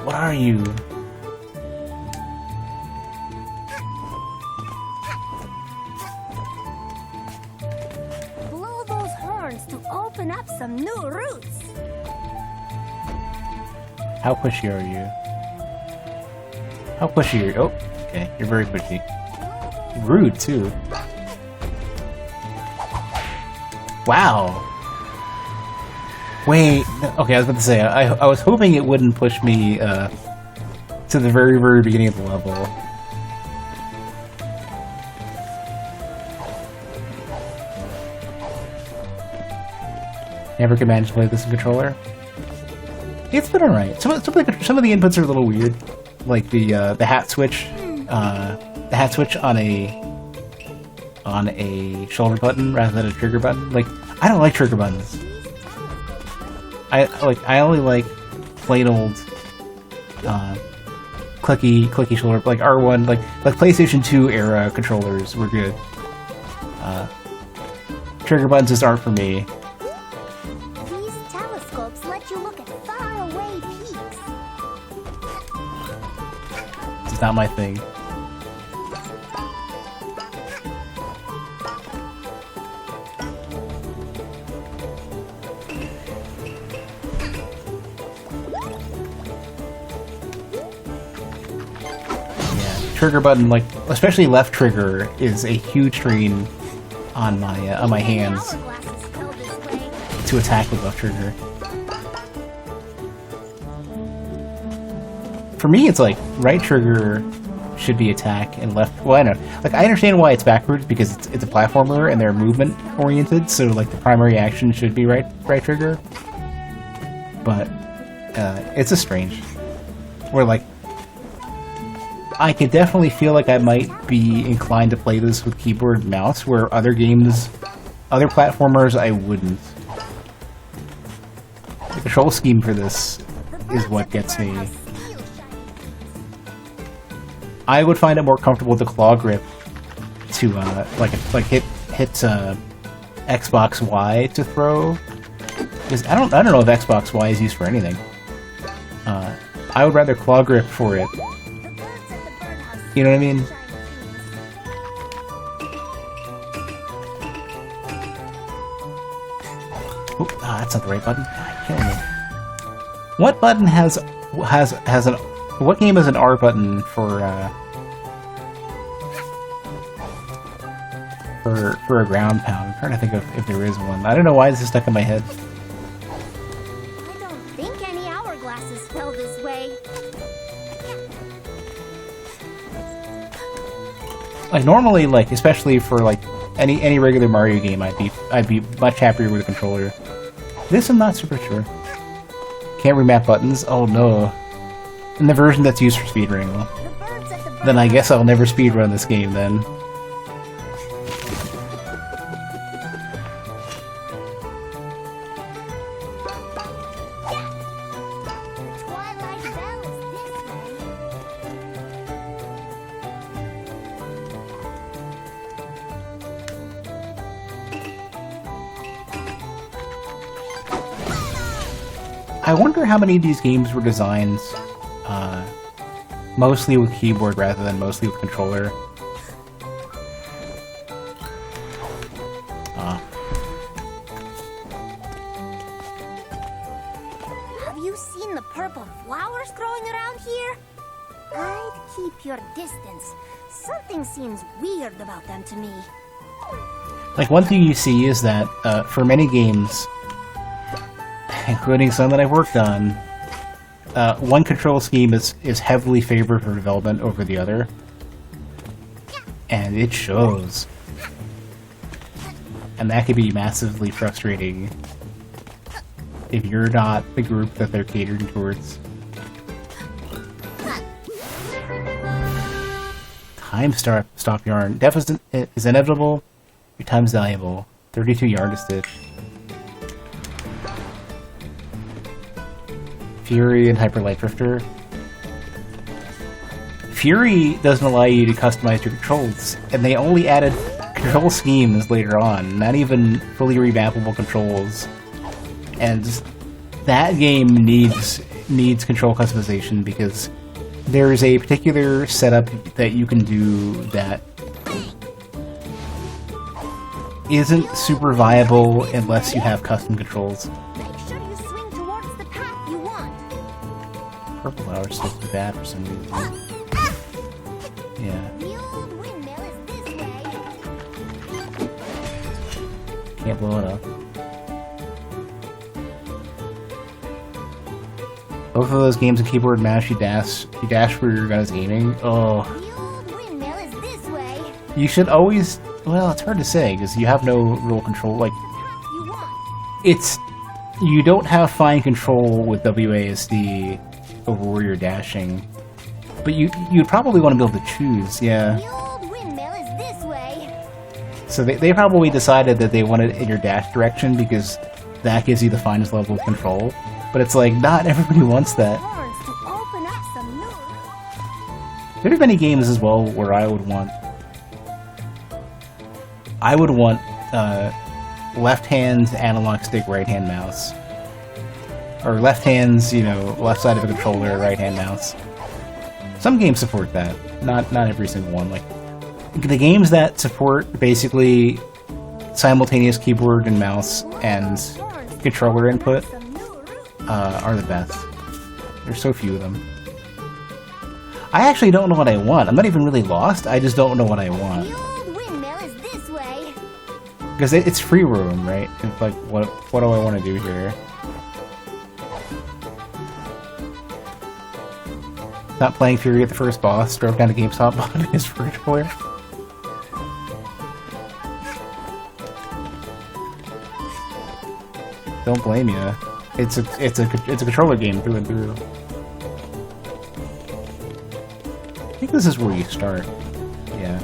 What are you? Blow those horns to open up some new routes. How pushy are you? How pushy are you? Oh, okay, you're very pushy. Rude too. Wow. Wait, okay, I was about to say, I was hoping it wouldn't push me to the very, very beginning of the level. Never could manage to play this in controller. It's been alright. Some of the inputs are a little weird, like the hat switch. The hat switch on a shoulder button rather than a trigger button. Like, I don't like trigger buttons. I only like plain old clicky shoulder, like R1, like PlayStation 2 era controllers were good. Trigger buttons just aren't for me. These telescopes let you look at faraway peaks. It's not my thing. Trigger button, like especially left trigger, is a huge strain on my hands to attack with left trigger. for me, it's like right trigger should be attack and left. Well, I know. Like, I understand why it's backwards because it's a platformer and they're movement oriented. So like the primary action should be right trigger. But it's a strange. Where like I could definitely feel like I might be inclined to play this with keyboard and mouse, where other games, other platformers, I wouldn't. The control scheme for this is what gets me. I would find it more comfortable with the claw grip to hit Xbox Y to throw, because I don't know if Xbox Y is used for anything. I would rather claw grip for it. You know what I mean? Oop, that's not the right button. Kill me. What button has an what game has an R button for a ground pound? I'm trying to think of if there is one. I don't know why this is stuck in my head. I don't think any hourglasses fell this way. Like normally, like especially for like any regular Mario game, I'd be much happier with a controller. This I'm not super sure. Can't remap buttons? Oh no. In the version that's used for speedrunning, well, then I guess I'll never speedrun this game then. I wonder how many of these games were designed mostly with keyboard rather than mostly with controller. Have you seen the purple flowers growing around here? I'd keep your distance. Something seems weird about them to me. Like, one thing you see is that for many games, including some that I've worked on, one control scheme is heavily favored for development over the other. And it shows. And that could be massively frustrating if you're not the group that they're catering towards. Time stop yarn. Deficit is inevitable. Your time's valuable. 32 yarn to stitch. Fury and Hyper Light Drifter. Fury doesn't allow you to customize your controls, and they only added control schemes later on, not even fully remappable controls. And that game needs control customization because there is a particular setup that you can do that isn't super viable unless you have custom controls. Purple flowers supposed to be bad for some reason. Yeah. Can't blow it up. Both of those games in keyboard and mouse, you dash where your gun is aiming. Oh. You should always. Well, it's hard to say because you have no real control. Like, you don't have fine control with WASD over where you're dashing, but you'd probably want to be able to choose. Yeah. So they probably decided that they wanted it in your dash direction because that gives you the finest level of control. But it's like, not everybody wants that. There are many games as well where I would want left hand analog stick, right hand mouse. Or left hands, you know, left side of a controller, right hand mouse. Some games support that. Not every single one. Like, the games that support basically simultaneous keyboard and mouse and controller input are the best. There's so few of them. I actually don't know what I want. I'm not even really lost. I just don't know what I want. Because it's free roam, right? It's like, what do I want to do here? Not playing Fury at the first boss, drove down to GameStop, bought his controller. Don't blame you. It's a controller game through and through. I think this is where you start. Yeah.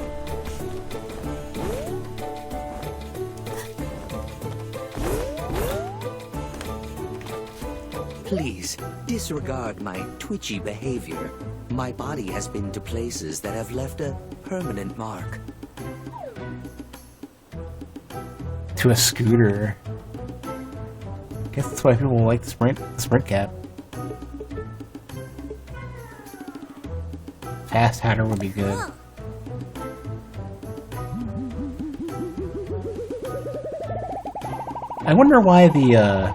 Please, disregard my twitchy behavior. My body has been to places that have left a permanent mark. To a scooter. Guess that's why people like the sprint cap. Fast Hatter would be good. I wonder why the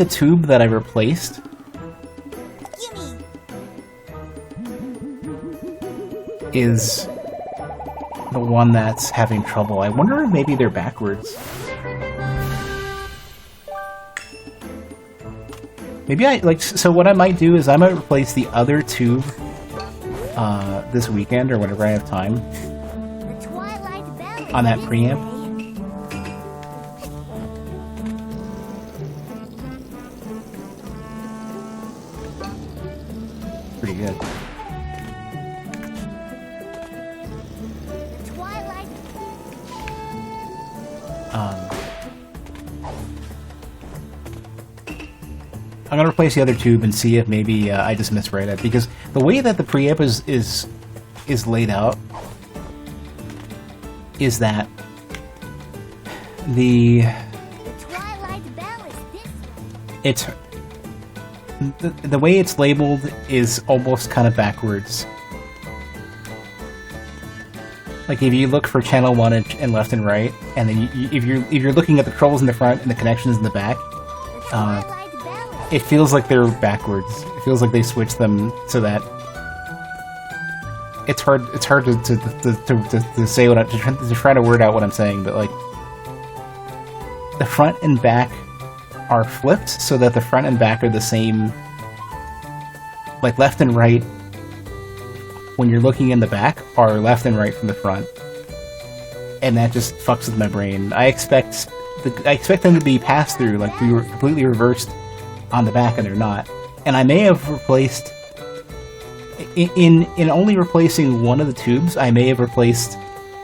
tube that I replaced is the one that's having trouble. I wonder if maybe they're backwards. Maybe so what I might do is I might replace the other tube this weekend or whenever I have time on that preamp. Pretty good. I'm gonna replace the other tube and see if maybe I just misread it, because the way that the preamp is laid out is that the way it's labeled is almost kind of backwards. Like if you look for channel 1 and left and right, and then if you're looking at the controls in the front and the connections in the back, it feels like they're backwards. It feels like they switched them so that it's hard to say what to try to word out what I'm saying, but like the front and back are flipped so that the front and back are the same. Like left and right, when you're looking in the back, are left and right from the front, and that just fucks with my brain. I expect them to be passed through, like we were completely reversed on the back, and they're not. And I may have replaced, in only replacing one of the tubes, I may have replaced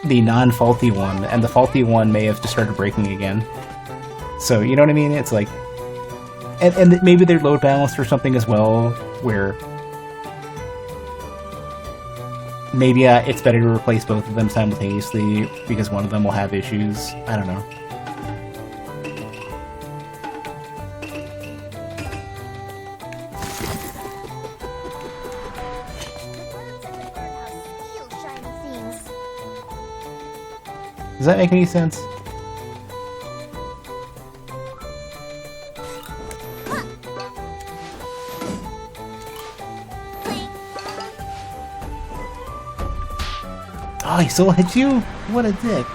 the non-faulty one, and the faulty one may have just started breaking again. So, you know what I mean? It's like, and maybe they're load balanced or something as well, where maybe it's better to replace both of them simultaneously because one of them will have issues. I don't know. Does that make any sense? Oh, he still hit you? What a dick.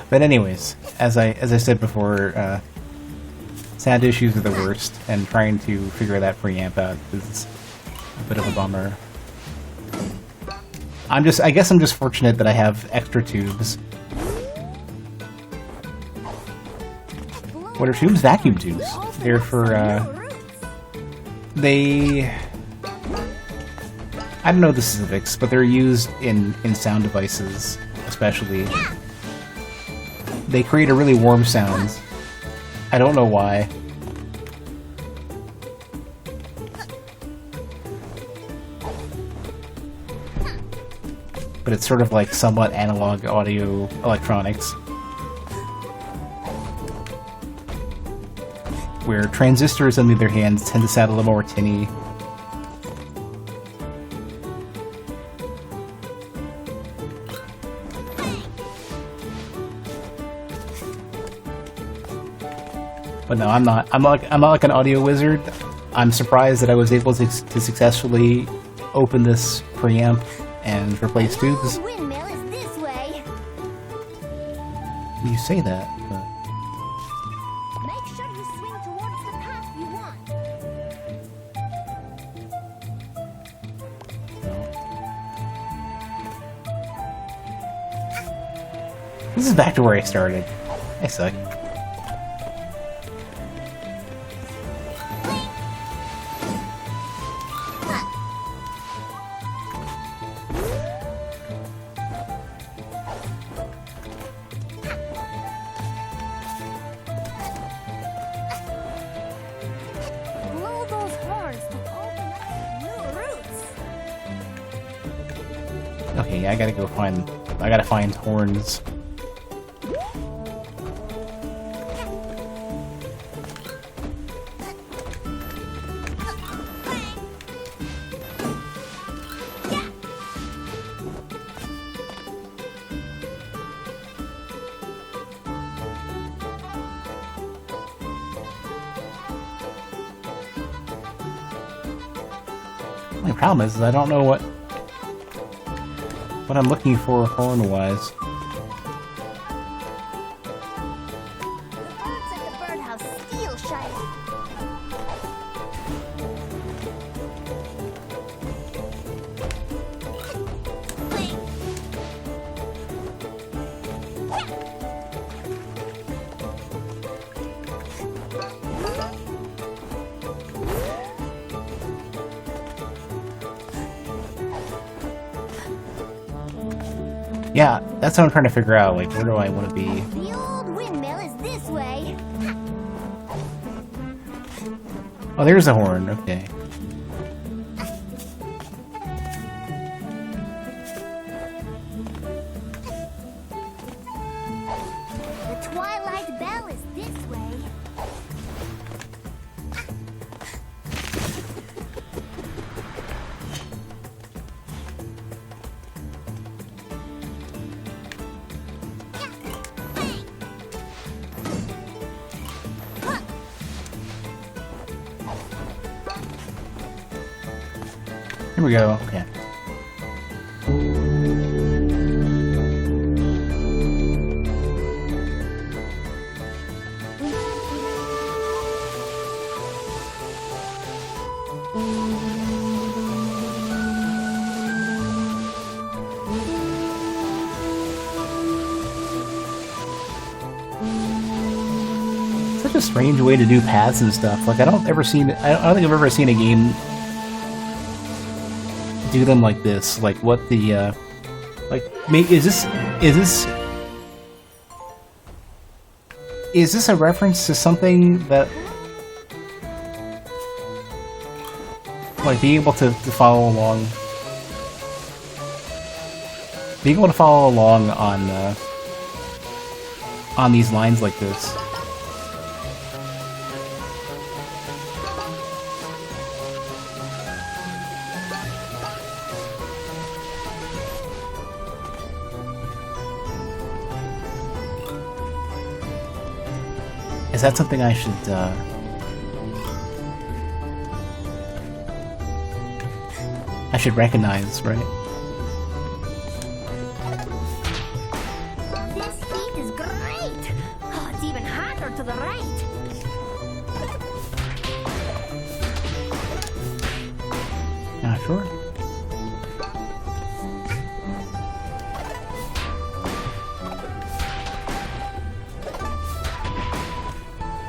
But anyways, as I said before, sound issues are the worst, and trying to figure that preamp out is a bit of a bummer. I guess I'm just fortunate that I have extra tubes. What are tubes? Vacuum tubes. They're for, I don't know the specifics, but they're used in sound devices, especially. They create a really warm sound. I don't know why. But it's sort of like somewhat analog audio electronics, where transistors, on the other hand, tend to sound a little more tinny. But no, I'm not. I'm not like an audio wizard. I'm surprised that I was able to successfully open this preamp and replace tubes. The windmill is this way. You say that, but... Make sure you swing towards the path you want. This is back to where I started. I suck. Blow those horns to open up new routes. Okay, yeah, I gotta find horns. My problem is I don't know what I'm looking for horn-wise. The birds at the birdhouse steal shiny. Yeah, that's what I'm trying to figure out. Like, where do I want to be? The old windmill is this way. Oh, there's a horn. Okay. The twilight bell is this way. Here we go. Okay. Such a strange way to do paths and stuff. Like, I don't think I've ever seen a game do them like this. Like, what the is this a reference to something that, like, being able to follow along on these lines like this? Is that something I should recognize, right? This heat is great. Oh, it's even hotter to the right. Yeah, sure.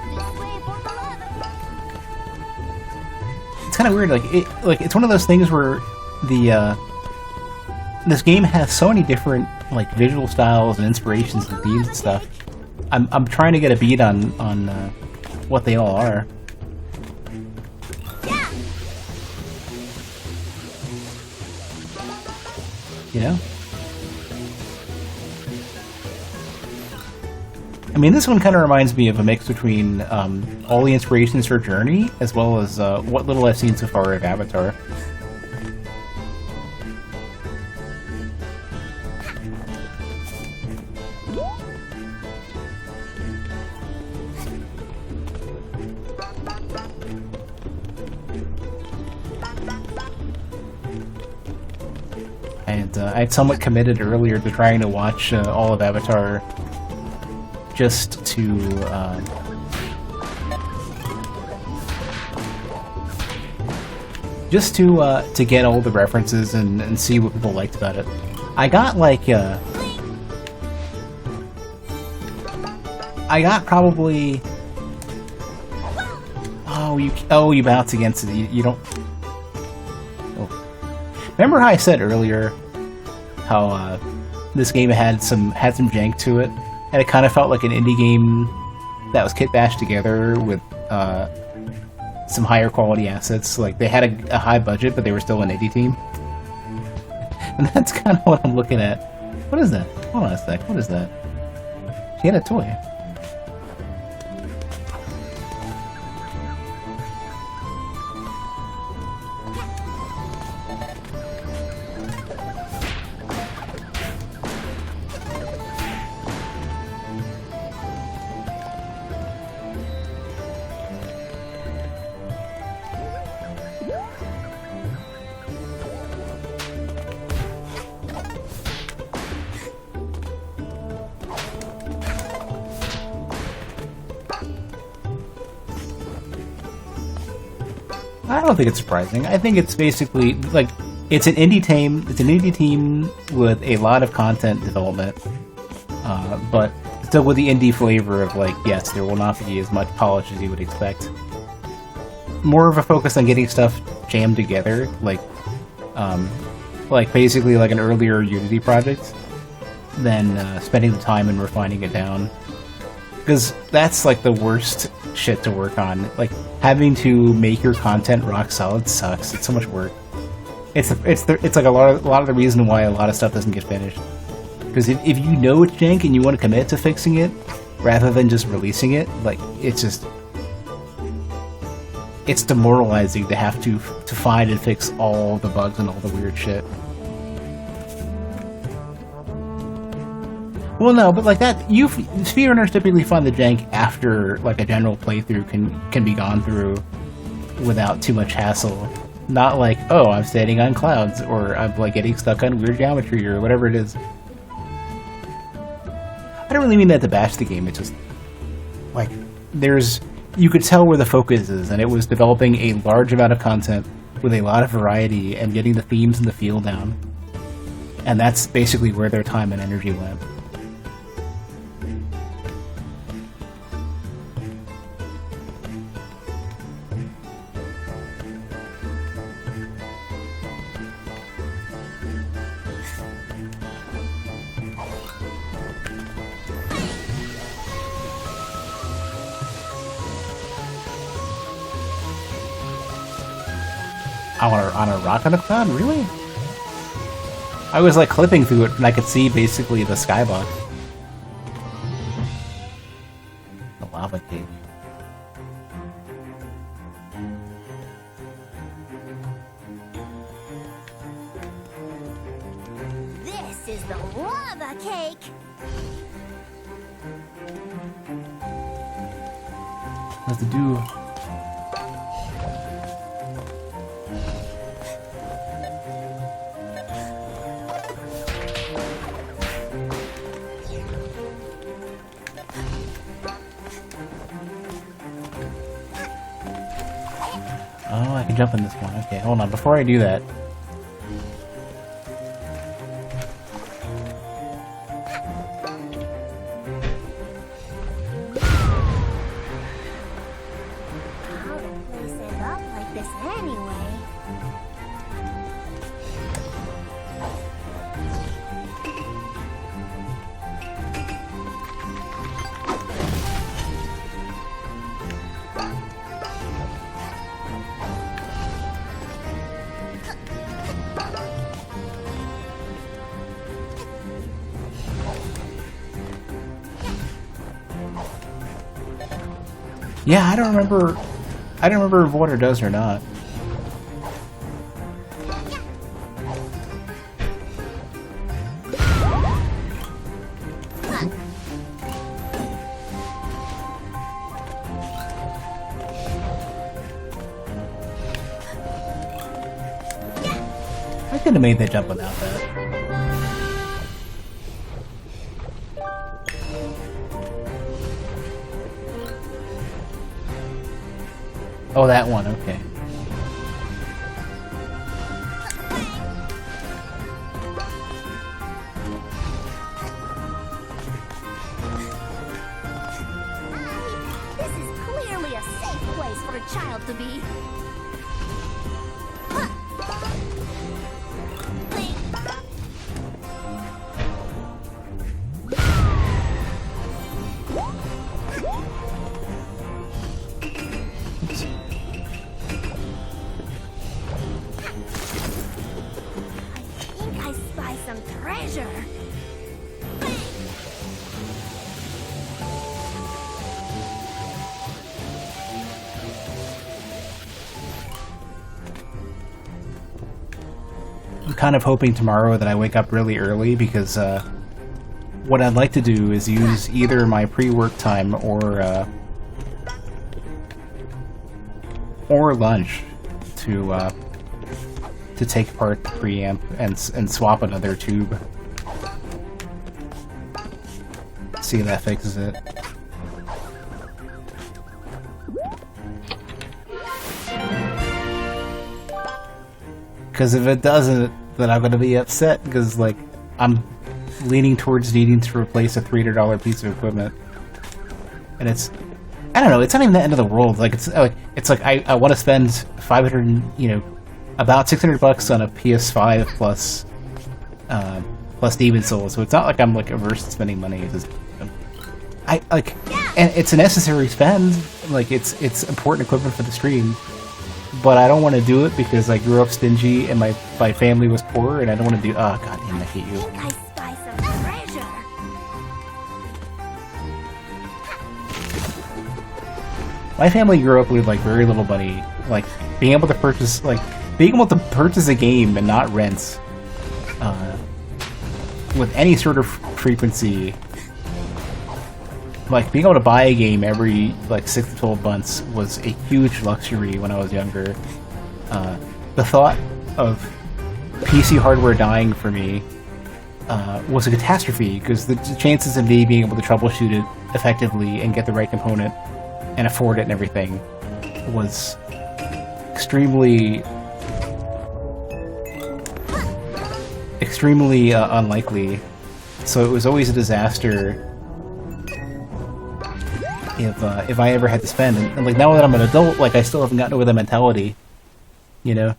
This way for the love. It's kind of weird. Like it's one of those things where this game has so many different, like, visual styles and inspirations and themes and stuff. I'm trying to get a beat on what they all are. Yeah. You know? I mean, this one kind of reminds me of a mix between all the inspirations for Journey, as well as what little I've seen so far of Avatar. And I had somewhat committed earlier to trying to watch all of Avatar just to get all the references and see what people liked about it. I got like I got probably you bounce against it. You don't. Oh. Remember how I said earlier how this game had some jank to it, and it kind of felt like an indie game that was kit bashed together with some higher quality assets. Like they had a high budget, but they were still an indie team. And that's kind of what I'm looking at. What is that? Hold on a sec. What is that? She had a toy. I don't think it's surprising. I think it's basically like it's an indie team. It's an indie team with a lot of content development, but still with the indie flavor of like, yes, there will not be as much polish as you would expect. More of a focus on getting stuff jammed together, like basically like an earlier Unity project, than spending the time and refining it down. Because that's like the worst shit to work on. Like having to make your content rock solid sucks. It's so much work. It's like a lot of the reason why a lot of stuff doesn't get finished. Because if you know it's jank and you want to commit to fixing it, rather than just releasing it, like it's demoralizing to have to find and fix all the bugs and all the weird shit. Well, no, but like that, speedrunners typically find the jank after like a general playthrough can be gone through without too much hassle. Not like, oh, I'm standing on clouds, or I'm like getting stuck on weird geometry, or whatever it is. I don't really mean that to bash the game. It's just like you could tell where the focus is, and it was developing a large amount of content with a lot of variety and getting the themes and the feel down. And that's basically where their time and energy went. On a rock on a cloud? Really? I was like clipping through it and I could see basically the skybox. The lava cake. This is the lava cake. What's to do? Oh, I can jump in this one. Okay, hold on. Before I do that... How to place it up like this anyway? Yeah, I don't remember if water does or not. couldn't have made that jump without that. Oh, that one, okay. This is clearly a safe place for a child to be. Some treasure. I'm kind of hoping tomorrow that I wake up really early because what I'd like to do is use either my pre-work time or lunch to take apart the preamp and swap another tube. See if that fixes it. Because if it doesn't, then I'm gonna be upset because like I'm leaning towards needing to replace a $300 piece of equipment, and it's, I don't know, it's not even the end of the world. Like it's like I want to spend 500, about $600 on a PS5 plus Demon Souls, so it's not like I'm like averse to spending money. It's just, and it's a necessary spend. Like it's important equipment for the stream, but I don't want to do it because I grew up stingy and my family was poor, and I don't want to do. Oh god damn, I hate you. I spy some treasure. My family grew up with like very little money. Like being able to purchase a game and not rent with any sort of frequency, like being able to buy a game every like 6 to 12 months was a huge luxury when I was younger. The thought of PC hardware dying for me was a catastrophe because the chances of me being able to troubleshoot it effectively and get the right component and afford it and everything was extremely unlikely. So it was always a disaster if I ever had to spend. And like now that I'm an adult, like I still haven't gotten over the mentality, So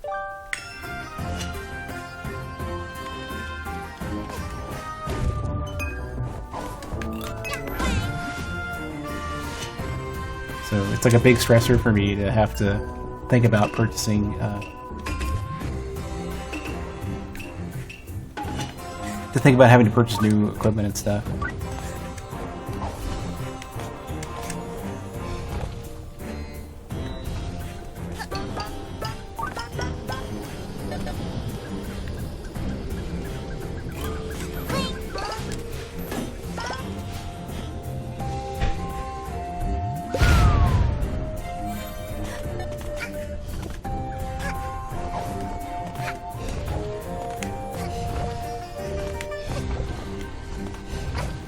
it's like a big stressor for me to have to think about purchasing having to purchase new equipment and stuff.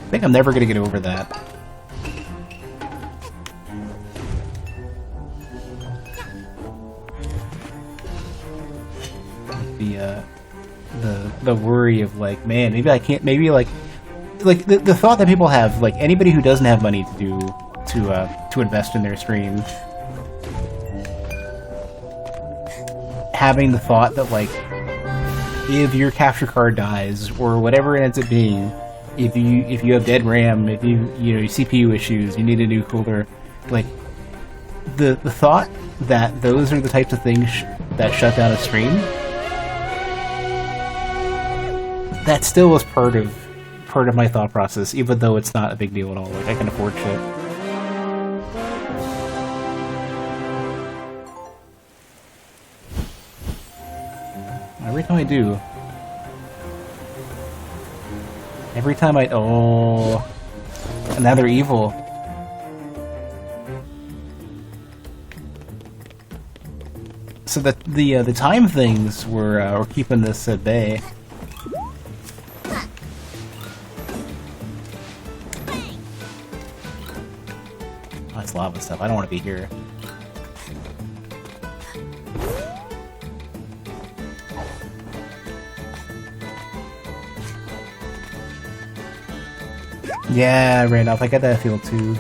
I think I'm never gonna get over that. The worry of like, man, maybe I can't, maybe like the thought that people have, like anybody who doesn't have money to invest in their stream, having the thought that like if your capture card dies or whatever it ends up being, if you have dead RAM, if you CPU issues, you need a new cooler, like the thought that those are the types of things that shut down a stream, that still was part of my thought process, even though it's not a big deal at all. Like I can afford shit. Every time I do. Every time I... Oh... And now they're evil. So the time things were keeping this at bay. Oh, it's lava stuff. I don't want to be here. Yeah, Randolph, I get that feel too.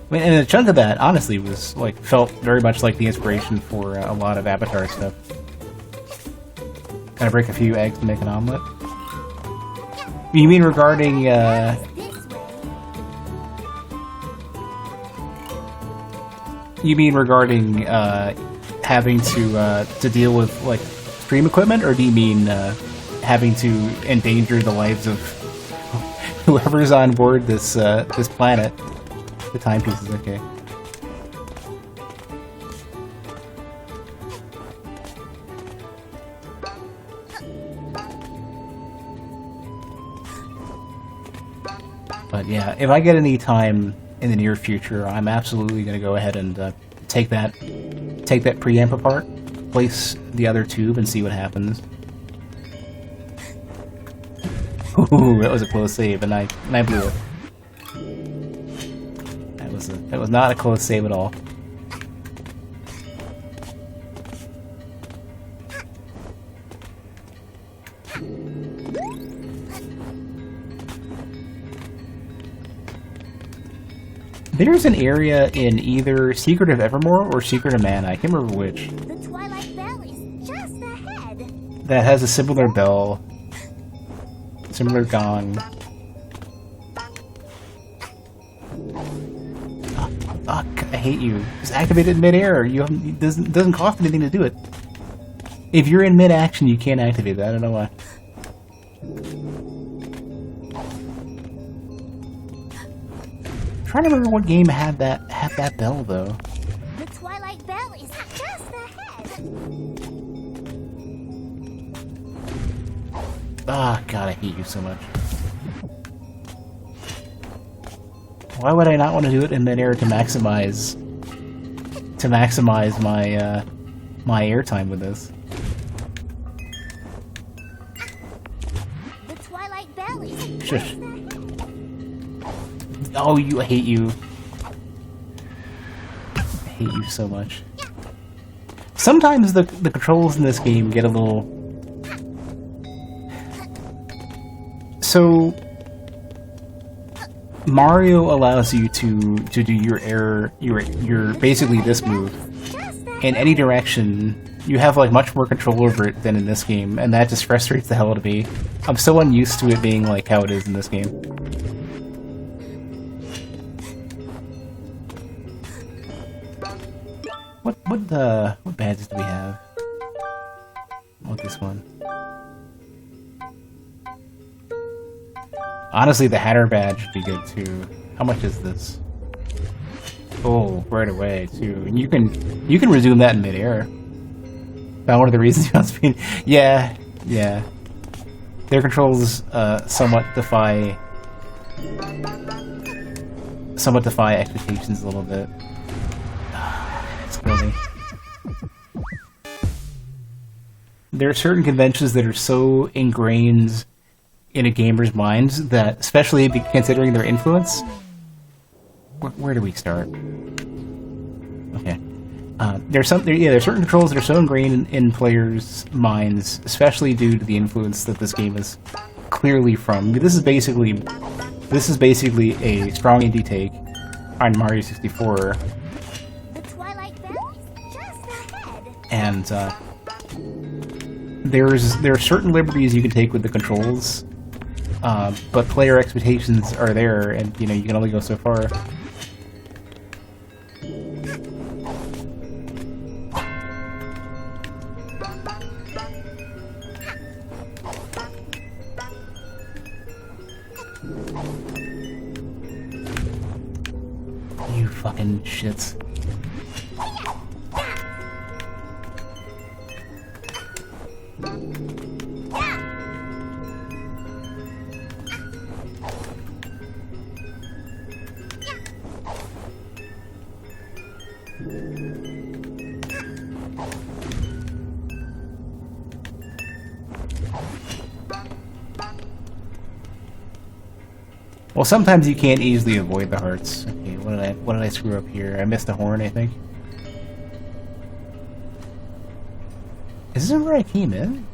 I mean, and a chunk of that, honestly, was like felt very much like the inspiration for a lot of Avatar stuff. Gotta break a few eggs to make an omelet. You mean regarding You mean regarding having to deal with like stream equipment, or do you mean having to endanger the lives of whoever's on board this this planet? The timepiece is okay. But yeah, if I get any time in the near future, I'm absolutely going to go ahead and take that preamp apart, place the other tube, and see what happens. Ooh, that was a close save, and I blew it. That was not a close save at all. There's an area in either Secret of Evermore or Secret of Mana, I can't remember which. The Twilight Valley's just ahead. That has a similar bell, similar gong. Fuck, I hate you. It's activated in midair. It doesn't cost anything to do it. If you're in mid-action, you can't activate that. I don't know why. I'm trying to remember what game had that bell though. The Twilight Valley's just ahead. Ah, God, I hate you so much. Why would I not want to do it in midair to maximize my my airtime with this? The Twilight Valley's Shush. Oh, I hate you. I hate you so much. Sometimes the controls in this game get a little... So... Mario allows you to do your basically this move in any direction. You have like much more control over it than in this game, and that just frustrates the hell out of me. I'm so unused to it being like how it is in this game. What badges do we have? I want this one. Honestly, the Hatter badge would be good too. How much is this? Oh, right away too. And you can resume that in midair. Found one of the reasons you want speed. Yeah. Their controls somewhat defy expectations a little bit. It's crazy. There are certain conventions that are so ingrained in a gamer's minds that, especially considering their influence. Where do we start? Okay. There's certain controls that are so ingrained in players' minds, especially due to the influence that this game is clearly from. This is basically a strong indie take on Mario 64. The Twilight Valley's just ahead. And there are certain liberties you can take with the controls, but player expectations are there, and you can only go so far. You fucking shits. Well, sometimes you can't easily avoid the hearts. Okay, what did I screw up here? I missed a horn, I think. Is this where I came in?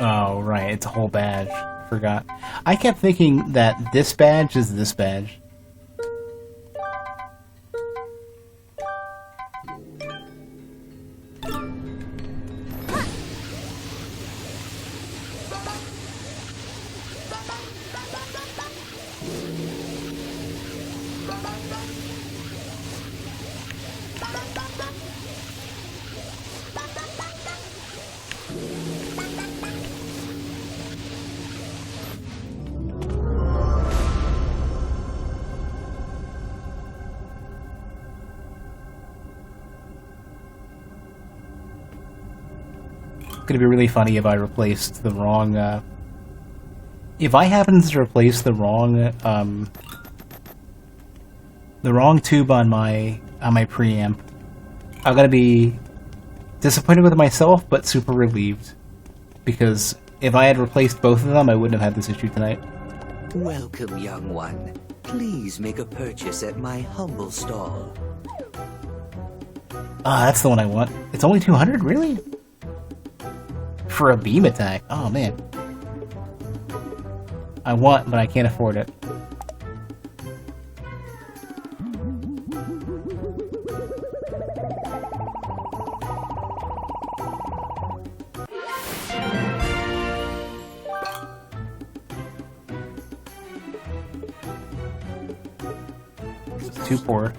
Oh, right, it's a whole badge. Forgot. I kept thinking that this badge is this badge. Gonna be really funny if I replaced the wrong, if I happen to replace the wrong tube on my preamp, I'm gonna be disappointed with myself, but super relieved. Because if I had replaced both of them, I wouldn't have had this issue tonight. Welcome, young one. Please make a purchase at my humble stall. Ah, that's the one I want. It's only 200, really? For a beam attack. Oh, man. I want, but I can't afford it. It's too poor.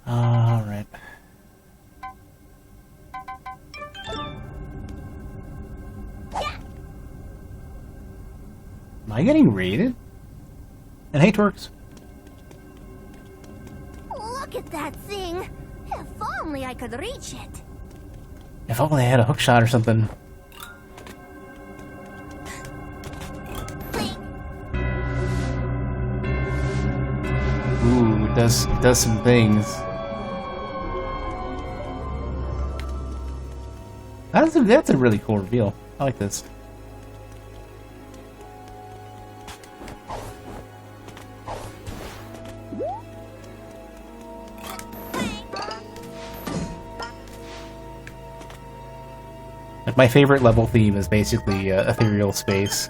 Alright. Am I getting raided? And hey, Twerks. Look at that thing! If only I could reach it. If only I had a hook shot or something. Ooh, it does some things. That's a really cool reveal. I like this. Like, my favorite level theme is basically ethereal space.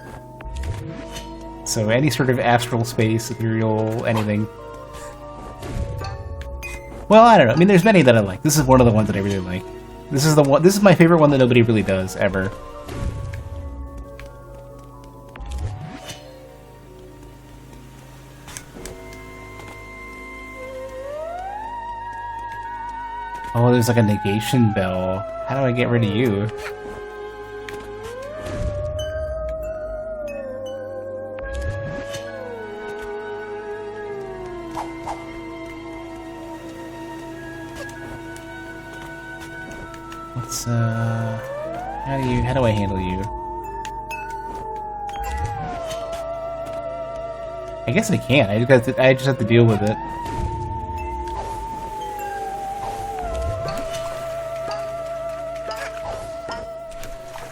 So any sort of astral space, ethereal, anything. Well, I don't know. I mean, there's many that I like. This is one of the ones that I really like. This is the one. This is my favorite one that nobody really does ever. Oh, there's like a negation bell. How do I get rid of you? Let's how do I handle you? I guess I can't. I just have to deal with it.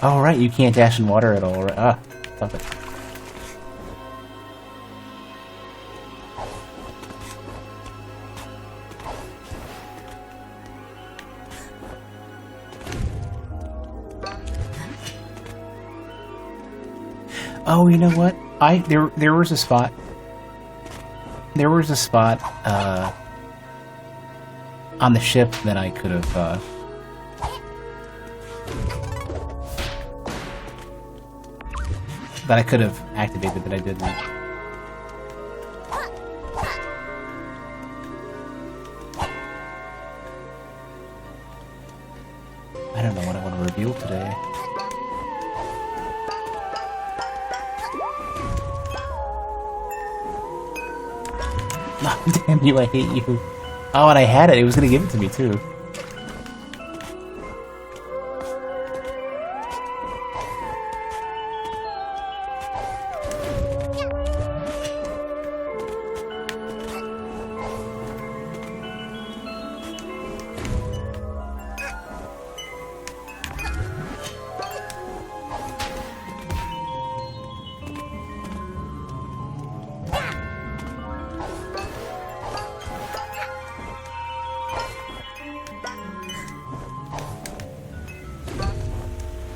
Oh, right, you can't dash in water at all. Right? Ah, stop it. Oh, you know what? There was a spot. There was a spot on the ship that I could have activated that I didn't. I don't know what I want to reveal today. Oh, damn you, I hate you. Oh, and I had it. It was going to give it to me, too.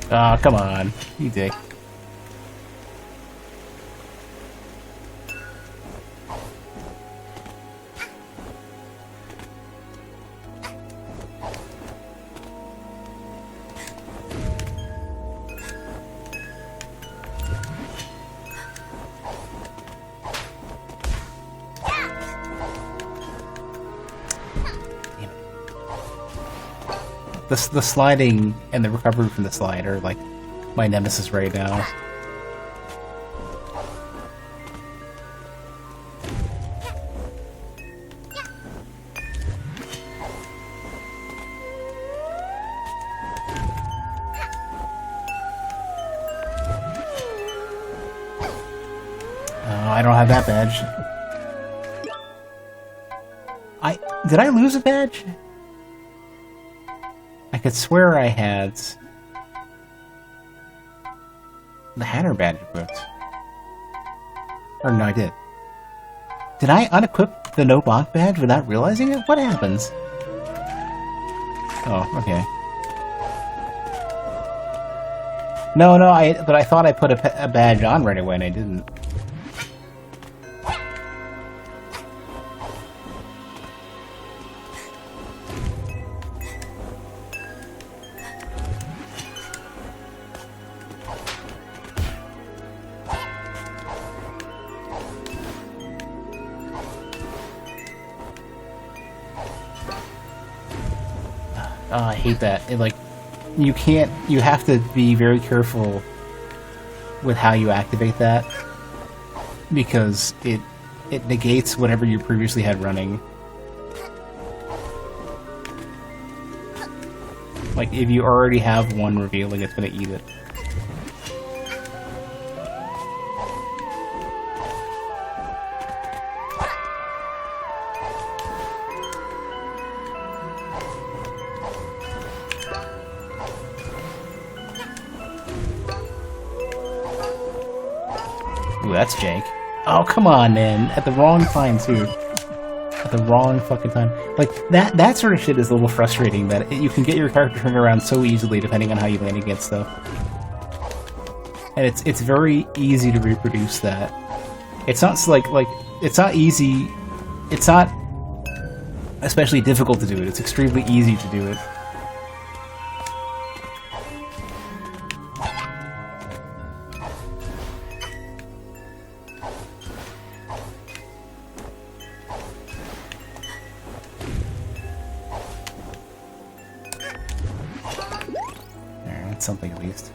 Ah, come on. You dick. The sliding and the recovery from the slide are like my nemesis right now. Oh, I don't have that badge. Did I lose a badge? I could swear I had the Hatter badge equipped. Or no, I did. Did I unequip the no bot badge without realizing it? What happens? Oh, okay. No, but I thought I put a badge on right away and I didn't. Oh, I hate that. You have to be very careful with how you activate that, because it negates whatever you previously had running. Like, if you already have one revealing, it's gonna eat it. Ooh, that's jank. Oh, come on, man. At the wrong time, too. At the wrong fucking time. Like, that sort of shit is a little frustrating, that you can get your character turned around so easily depending on how you land against stuff. And it's very easy to reproduce that. It's not it's not easy. It's not especially difficult to do it. It's extremely easy to do it. Something at least.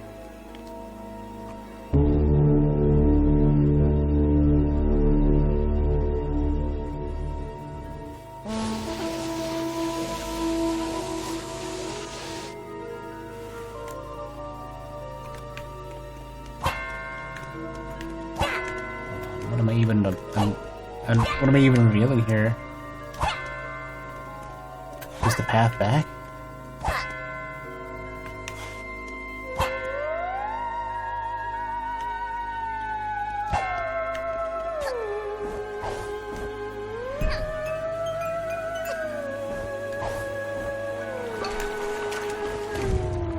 What am I even revealing here? Just the path back?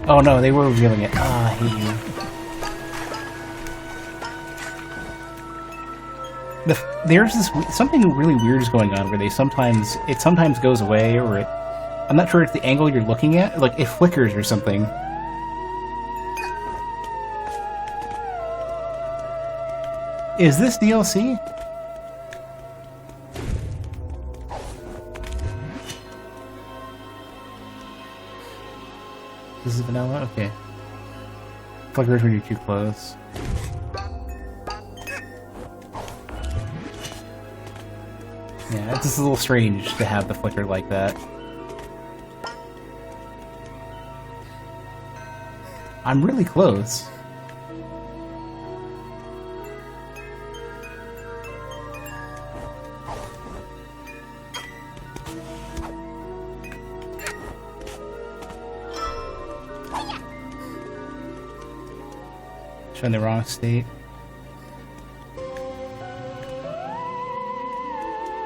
Oh no, they were revealing it. Ah, I hate you. There's something really weird is going on where it sometimes goes away, or I'm not sure if the angle you're looking at, like it flickers or something. Is this DLC? This is vanilla? Okay. Flickers when you're too close. Yeah, it's just a little strange to have the flicker like that. I'm really close. In the wrong state.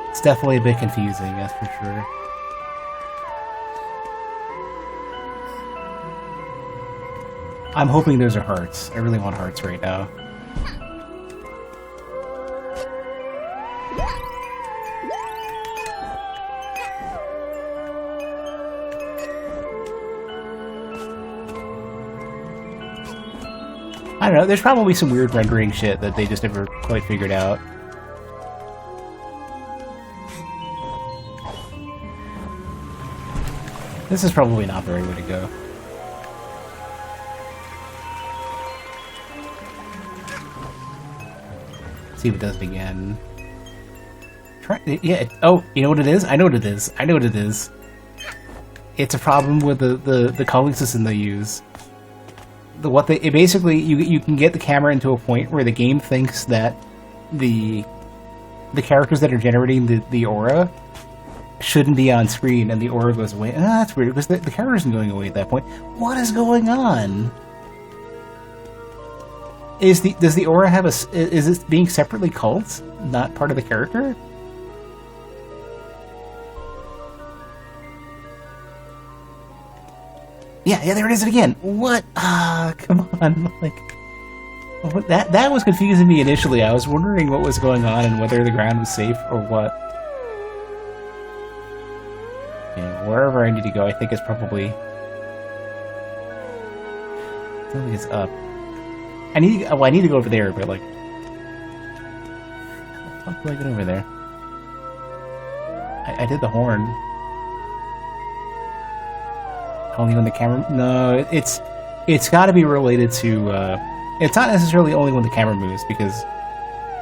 It's definitely a bit confusing, that's for sure. I'm hoping those are hearts. I really want hearts right now. I don't know, there's probably some weird rendering shit that they just never quite figured out. This is probably not the right way to go. Let's see if it does it again. Yeah, oh, you know what it is? I know what it is. I know what it is. It's a problem with the culling system they use. It basically you can get the camera into a point where the game thinks that the characters that are generating the aura shouldn't be on screen, and the aura goes away. Ah, that's weird because the character isn't going away at that point. What is going on? Does the aura have is it being separately culled, not part of the character? Yeah, there it is again. What? Ah, come on. Like, that was confusing me initially. I was wondering what was going on and whether the ground was safe or what. Okay, wherever I need to go, I think it's probably... I don't think it's up. I need to go over there, but like... How the fuck do I get over there? I did the horn. Only when the camera... No, it's got to be related to... it's not necessarily only when the camera moves, because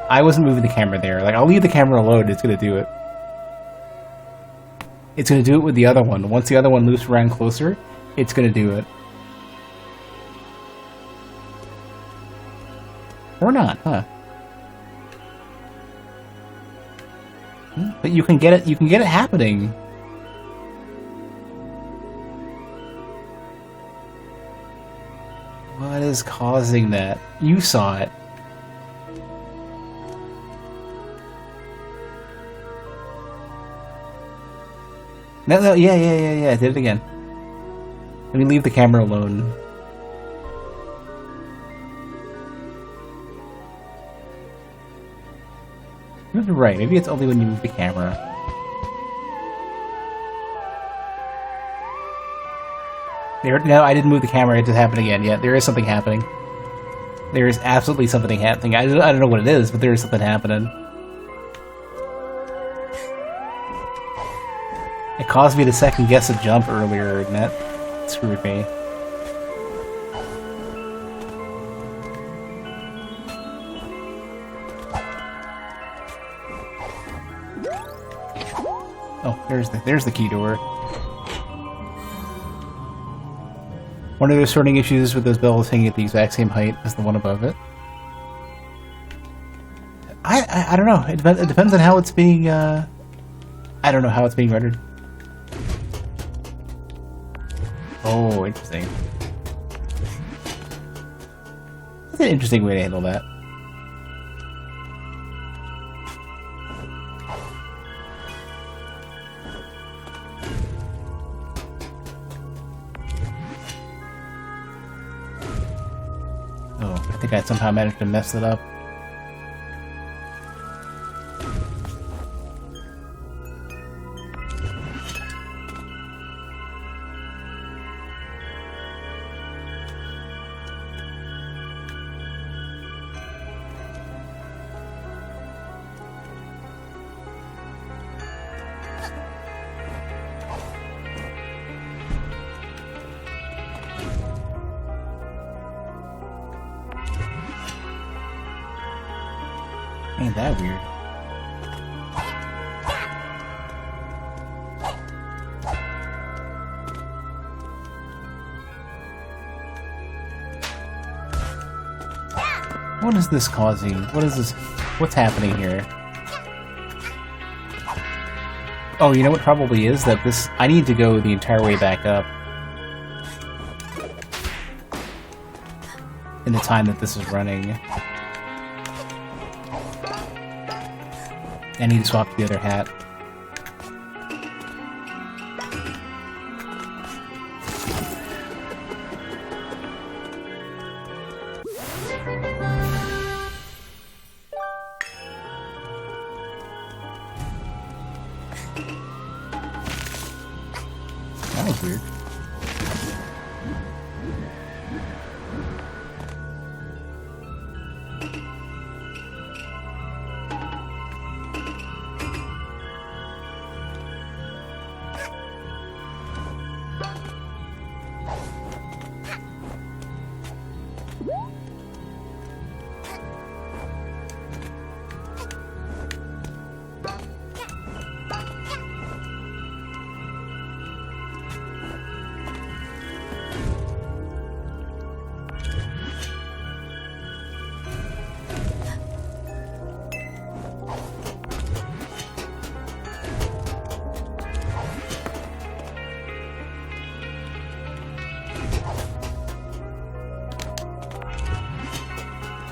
I wasn't moving the camera there. Like, I'll leave the camera alone, it's going to do it. It's going to do it with the other one. Once the other one loops around closer, it's going to do it. Or not, huh? But you can get it happening. What is causing that? You saw it. No, yeah, I did it again. Let me leave the camera alone. You're right, maybe it's only when you move the camera. No, I didn't move the camera, it just happened again. Yeah, there is something happening. There is absolutely something happening. I don't know what it is, but there is something happening. It caused me to second guess a jump earlier, and that screwed me. Oh, there's the key door. One of the sorting issues with those bells hanging at the exact same height as the one above it. I don't know. It depends on how it's being. I don't know how it's being rendered. Oh, interesting. That's an interesting way to handle that. I think I somehow managed to mess it up. Ain't that weird? What is this causing? What is this? What's happening here? Oh, you know what probably is? That this... I need to go the entire way back up. In the time that this is running. I need to swap to the other hat.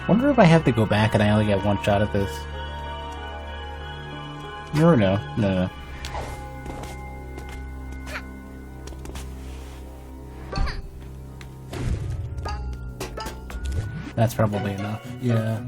Wonder if I have to go back and I only get one shot at this. No, no, no. That's probably enough. Yeah.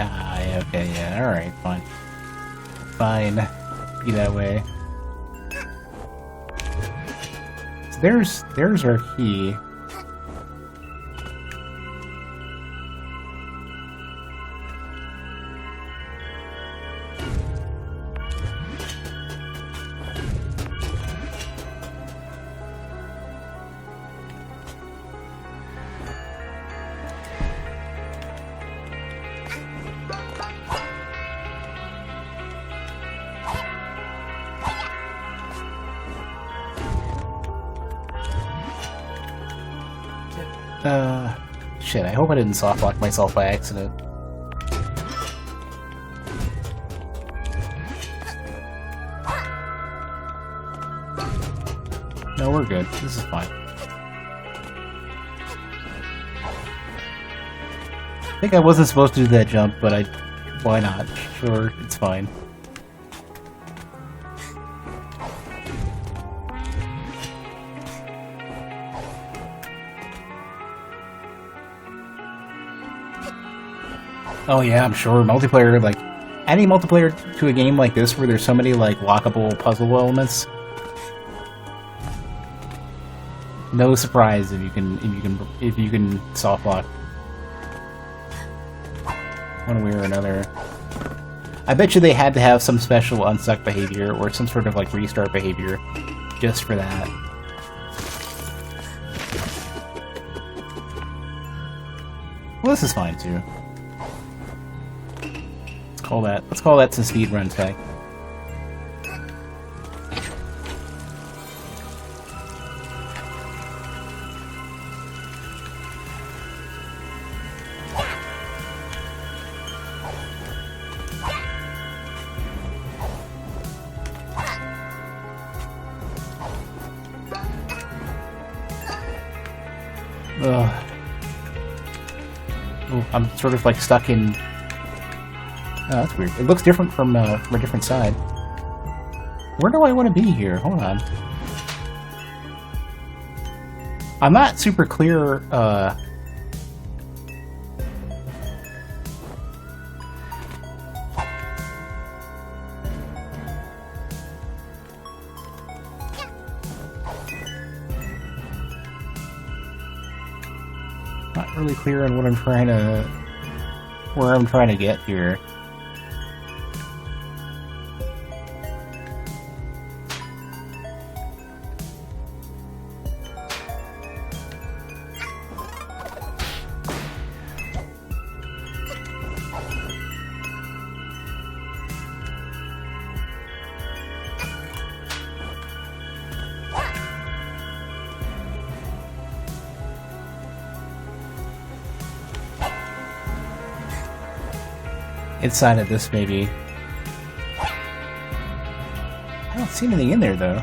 Ah, yeah, okay, yeah, alright, fine. Fine. Be that way. So there's our key. Shit, I hope I didn't softlock myself by accident. No, we're good. This is fine. I think I wasn't supposed to do that jump, but why not? Sure, it's fine. Oh yeah, I'm sure. Multiplayer, like, adding multiplayer to a game like this where there's so many, like, lockable puzzle elements. No surprise if you can soft lock one way or another. I bet you they had to have some special unstuck behavior or some sort of, like, restart behavior just for that. Well, this is fine too. Let's call that some speedrun tech. Ugh. Ooh, I'm sort of like stuck in. Oh, that's weird. It looks different from a different side. Where do I want to be here? Hold on. I'm not super clear, not really clear on what I'm trying to, where I'm trying to get here. Inside of this, maybe. I don't see anything in there, though.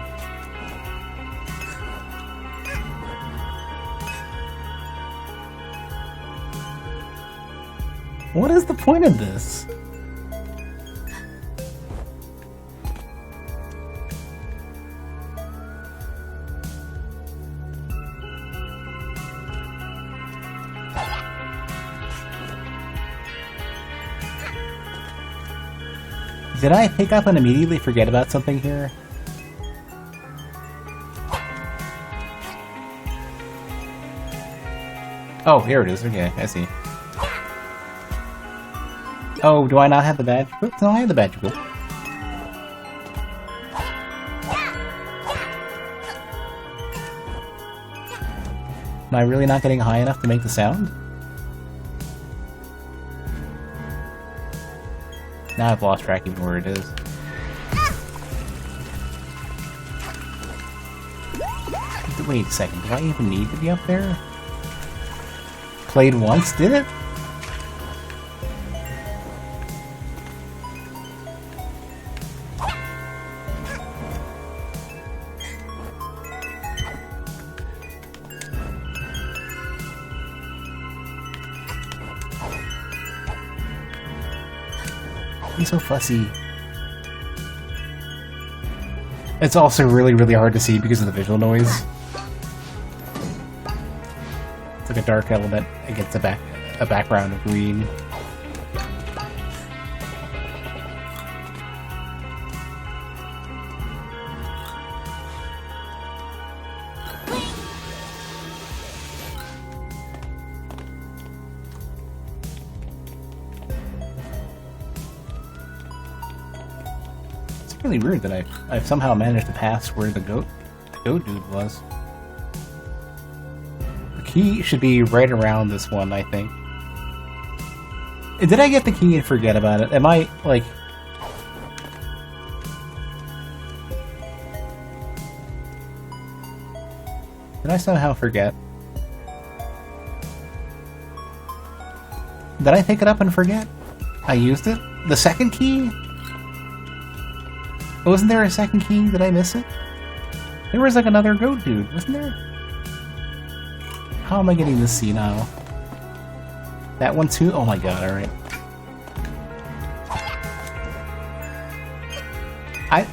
What is the point of this? Did I pick up and immediately forget about something here? Oh, here it is. Okay, I see. Oh, do I not have the badge? Oops, no, I have the badge. Cool. Am I really not getting high enough to make the sound? Now I've lost track of where it is. Wait a second, do I even need to be up there? played once, did it? He's so fussy. It's also really, really hard to see because of the visual noise. It's like a dark element against a background of green. It's really weird that I've somehow managed to pass where the goat dude was. The key should be right around this one, I think. Did I get the key and forget about it? Am I, like... Did I somehow forget? Did I pick it up and forget? I used it? The second key? Wasn't there a second key? Did I miss it? There was like another goat dude, wasn't there? How am I getting this C now? That one too? Oh my god, alright.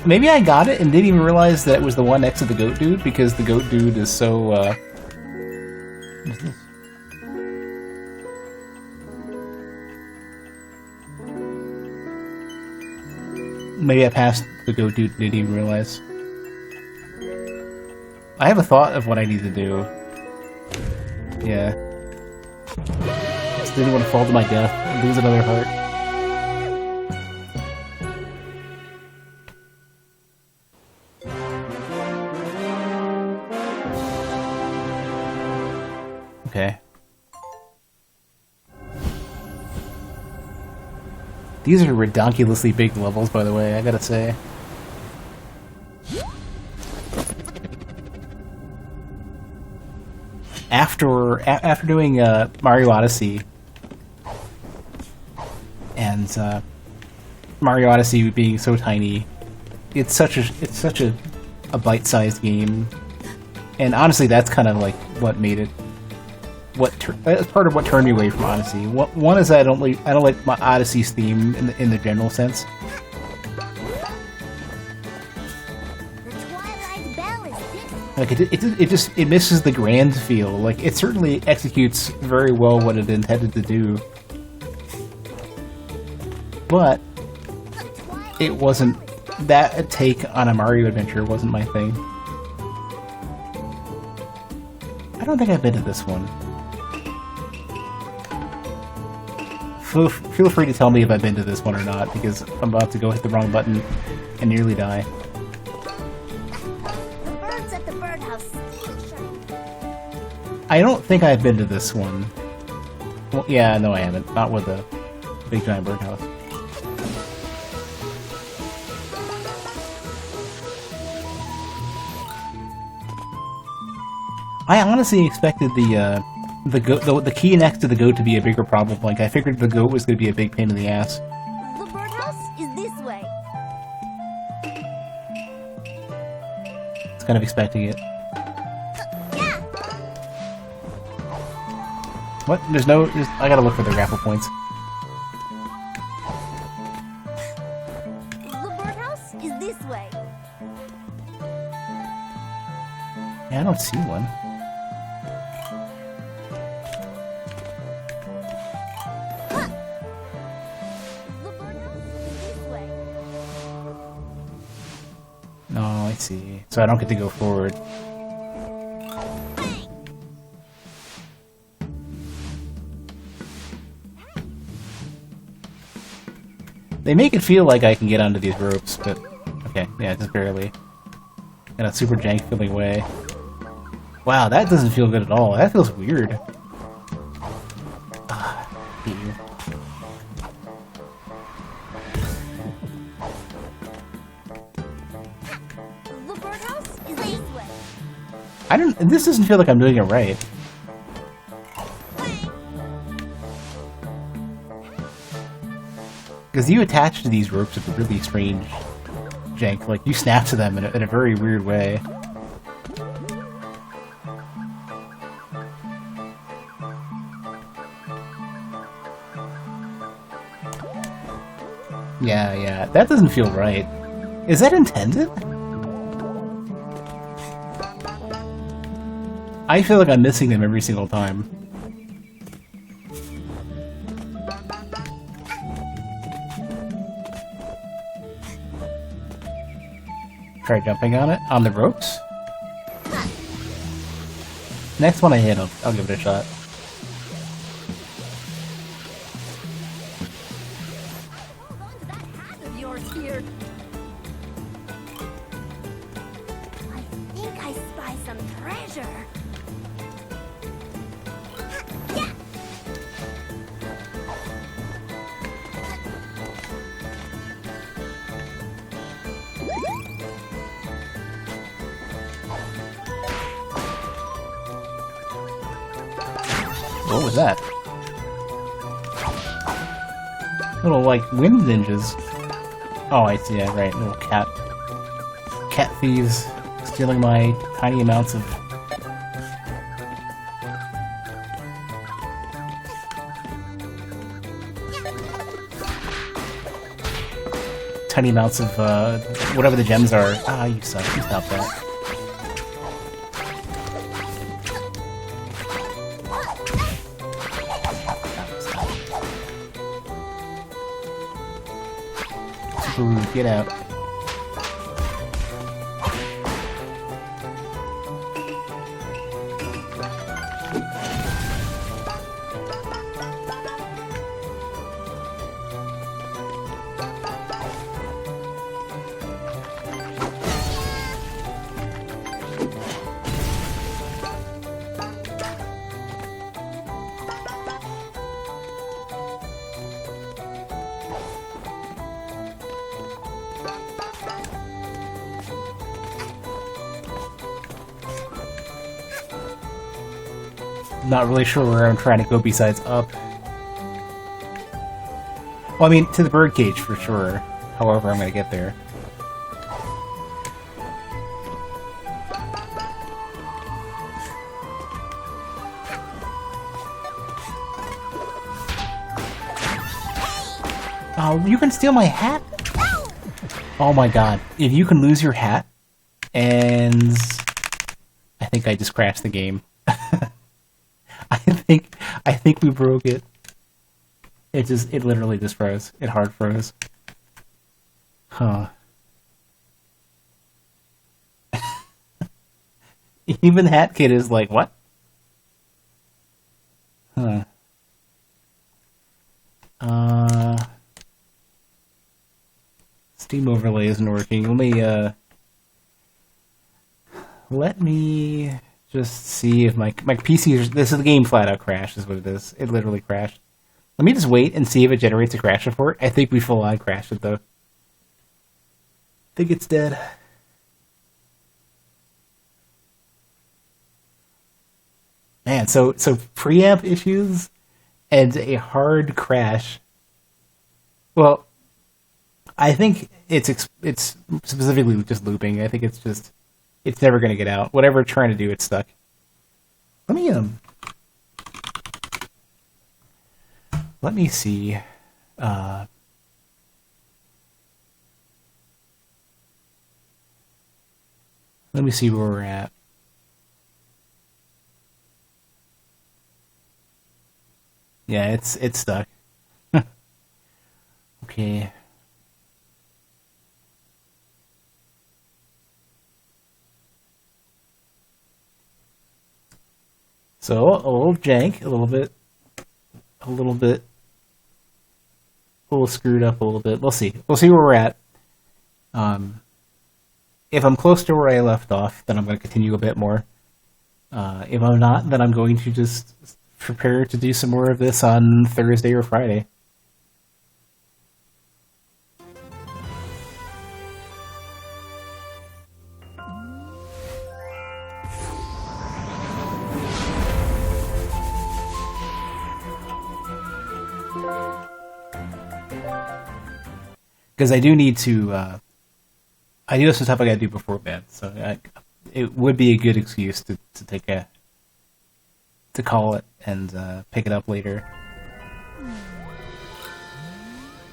Maybe I got it and didn't even realize that it was the one next to the goat dude, because the goat dude is so, what is this? Maybe I passed the goat dude and didn't even realize. I have a thought of what I need to do. Yeah. Just didn't want to fall to my death and lose another heart. Okay. These are ridiculously big levels, by the way, I gotta say. After doing Mario Odyssey and Mario Odyssey being so tiny, it's such a bite-sized game, and honestly, that's kind of like what made it. That's part of what turned me away from Odyssey. One is that I don't like my Odyssey's theme in the general sense. Like it misses the grand feel. Like it certainly executes very well what it intended to do, but it wasn't. That take on a Mario adventure wasn't my thing. I don't think I've been to this one. Feel free to tell me if I've been to this one or not, because I'm about to go hit the wrong button and nearly die. The birds at the birdhouse. I don't think I've been to this one. Well, yeah, no I haven't. Not with the big giant birdhouse. I honestly expected the key next to the goat to be a bigger problem. Like, I figured the goat was going to be a big pain in the ass. The birdhouse is this way. It's kind of expecting it. Yeah. What? I gotta look for the grapple points. The birdhouse is this way. Yeah, I don't see one. No, I see. So I don't get to go forward. They make it feel like I can get onto these ropes, but... Okay, yeah, just barely. In a super jank feeling way. Wow, that doesn't feel good at all. That feels weird. Hate you. The birdhouse is this way. This doesn't feel like I'm doing it right. Because you attach to these ropes with a really strange jank. Like, you snap to them in a very weird way. Yeah, that doesn't feel right. Is that intended? I feel like I'm missing them every single time. Try jumping on it? On the ropes? Next one I hit, I'll give it a shot. What was that? Little, like, wind ninjas. Oh, I see, yeah, right. Little cat thieves stealing my tiny amounts of... tiny amounts of, whatever the gems are. Ah, you suck. You stop that. Ooh, get out. Not really sure where I'm trying to go besides up. Well, I mean, to the birdcage for sure. However, I'm gonna get there. Oh, you can steal my hat? Oh my god. If you can lose your hat, and... I think I just crashed the game. I think we broke it. It literally just froze. It hard froze. Huh. Even Hat Kid is like, what? Huh. Steam overlay isn't working. Let me just see if my PC is... This is the game flat out crashed, is what it is. It literally crashed. Let me just wait and see if it generates a crash report. I think we full on crashed it, though. I think it's dead. Man, so preamp issues and a hard crash. Well, I think it's specifically just looping. I think it's never going to get out. Whatever it's trying to do, it's stuck. Let me see. Let me see where we're at. Yeah, it's stuck. Okay. So, a little jank, a little screwed up a little bit. We'll see. We'll see where we're at. If I'm close to where I left off, then I'm going to continue a bit more. If I'm not, then I'm going to just prepare to do some more of this on Thursday or Friday. because I do need to. I do have some stuff I gotta do before bed, so it would be a good excuse to take a to call it and pick it up later.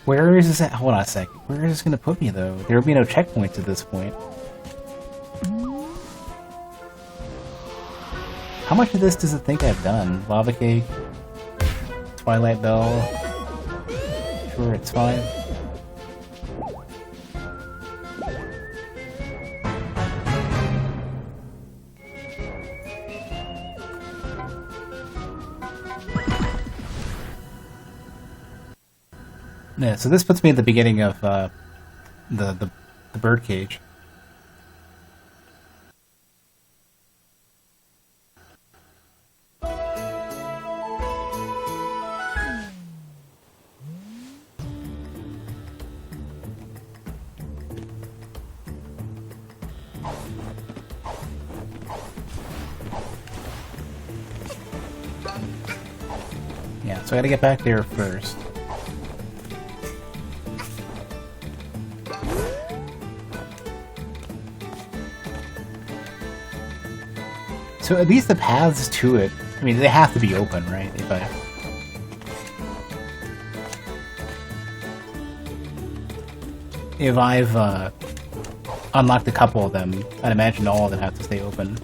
Where is this at? Hold on a sec. Where is this gonna put me though? There will be no checkpoints at this point. How much of this does it think I've done? Lava Cake? Twilight Bell? Sure, it's fine. Yeah, so this puts me at the beginning of the bird cage. Yeah, so I gotta get back there first. So at least the paths to it, I mean, they have to be open, right? If I've unlocked a couple of them, I'd imagine all of them have to stay open.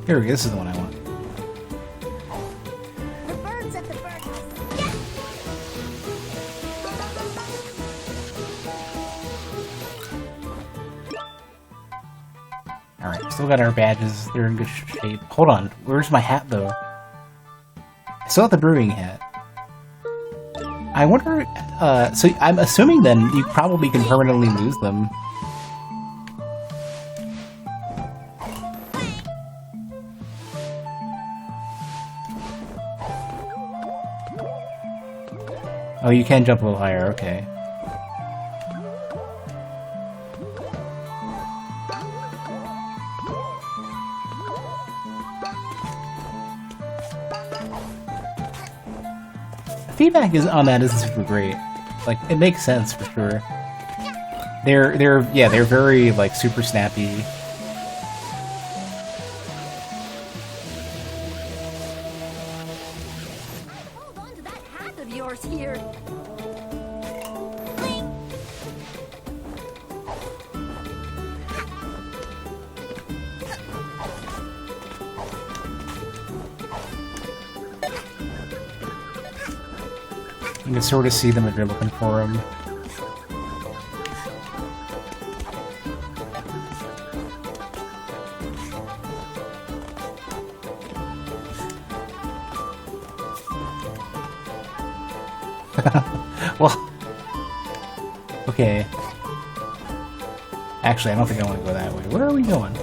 Here we go, this is the one I want. The birds at the birdhouse. Alright, still got our badges, they're in good shape. Hold on, where's my hat though? I still have the brewing hat. I wonder, so I'm assuming then you probably can permanently lose them. Oh, you can jump a little higher, okay. Feedback on that isn't super great. Like, it makes sense for sure. They're very, like, super snappy. Hold on to that hat of yours here. You can sort of see them if you're looking for them. Well, okay. Actually, I don't think I want to go that way. Where are we going?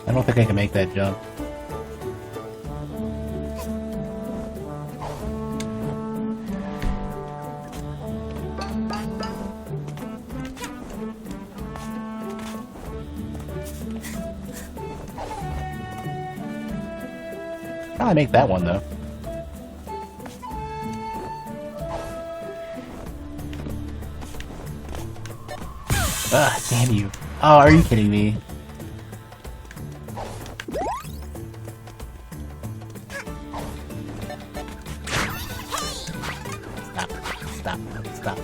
I don't think I can make that jump. Probably make that one though. Ah, damn you. Oh, are you kidding me? Stop.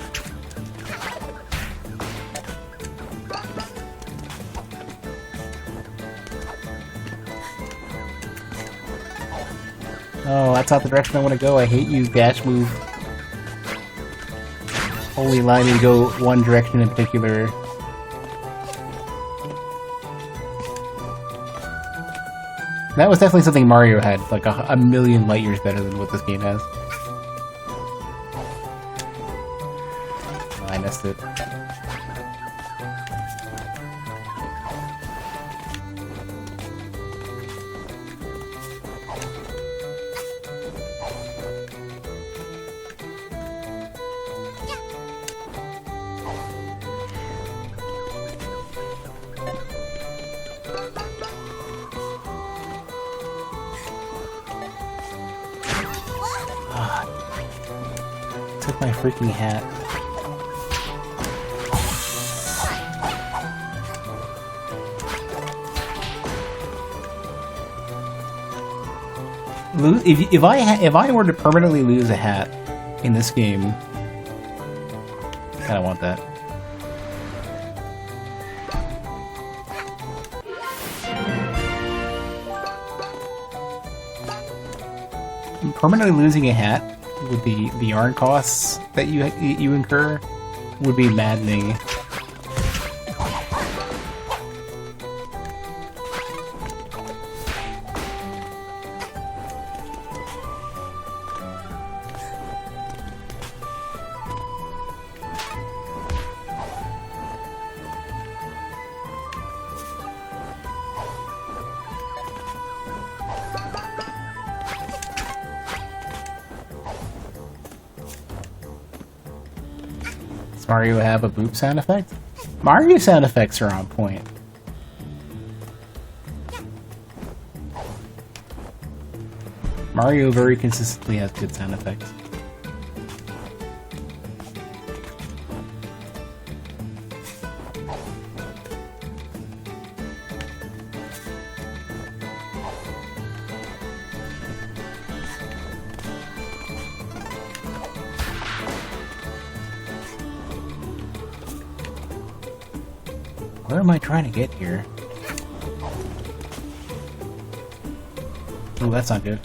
Oh, that's not the direction I want to go. I hate you, dash move. Only allow me to go one direction in particular. That was definitely something Mario had, like a million light years better than what this game has. Oh, I missed it. Took my freaking hat. If I were to permanently lose a hat in this game, I kinda want that. Permanently losing a hat with the yarn costs that you incur would be maddening. Does Mario have a boop sound effect? Mario sound effects are on point. Mario very consistently has good sound effects. Where am I trying to get here? Oh, that's not good.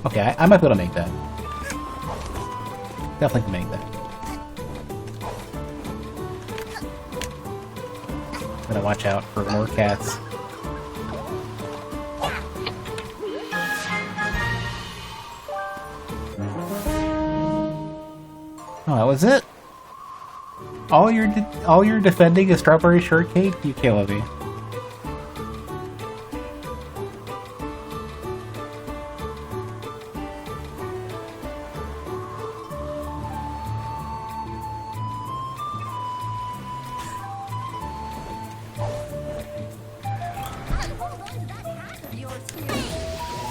Okay, I might be able to make that. Definitely can make that. Gotta watch out for more cats. Oh, that was it? All you're defending is strawberry shortcake? You killing me.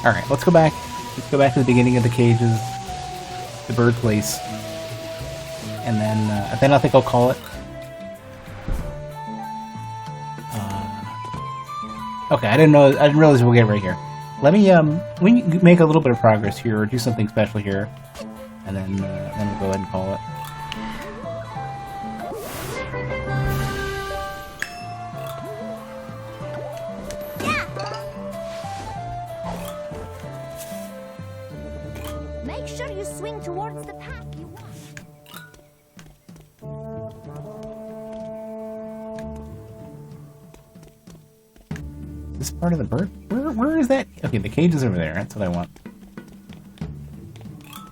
Alright, let's go back. Let's go back to the beginning of the cages. The bird place. And then I think I'll call it. Okay, I didn't realize we'll get right here. Let me make a little bit of progress here, or do something special here, and then we'll go ahead and call it. Make sure you swing towards the path you want. This part of the bird? Where is that? Okay, the cage is over there. That's what I want.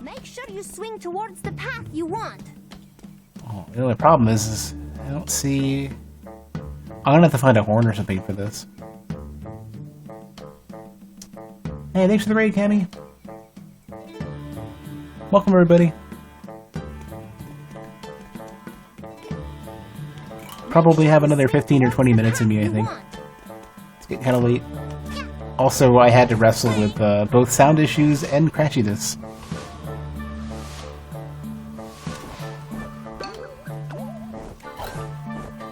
Make sure you swing towards the path you want. Oh, the only problem is I don't see... I'm gonna have to find a horn or something for this. Hey, thanks for the raid, Cammy. Welcome, everybody. Probably have another 15 or 20 minutes in me, I think. It's getting kind of late. Also, I had to wrestle with both sound issues and crashiness.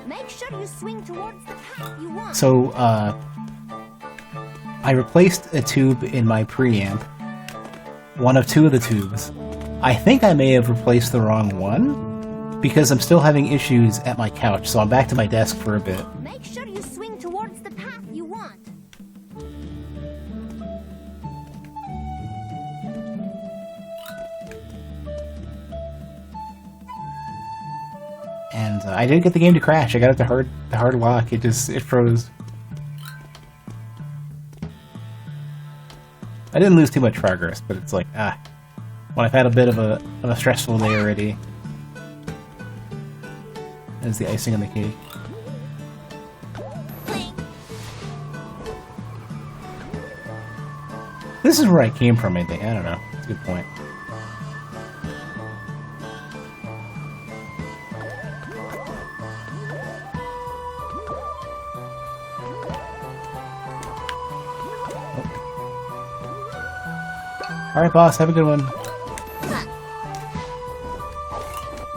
Make sure you swing towards the path you want. So, I replaced a tube in my preamp. One of two of the tubes. I think I may have replaced the wrong one, because I'm still having issues at my couch, so I'm back to my desk for a bit. Make sure you swing towards the path you want. And I didn't get the game to crash. I got it to hard lock. It froze. I didn't lose too much progress, but it's like, when I've had a bit of a stressful day already. That's the icing on the cake. This is where I came from, I think. I don't know. That's a good point. Alright, boss, have a good one.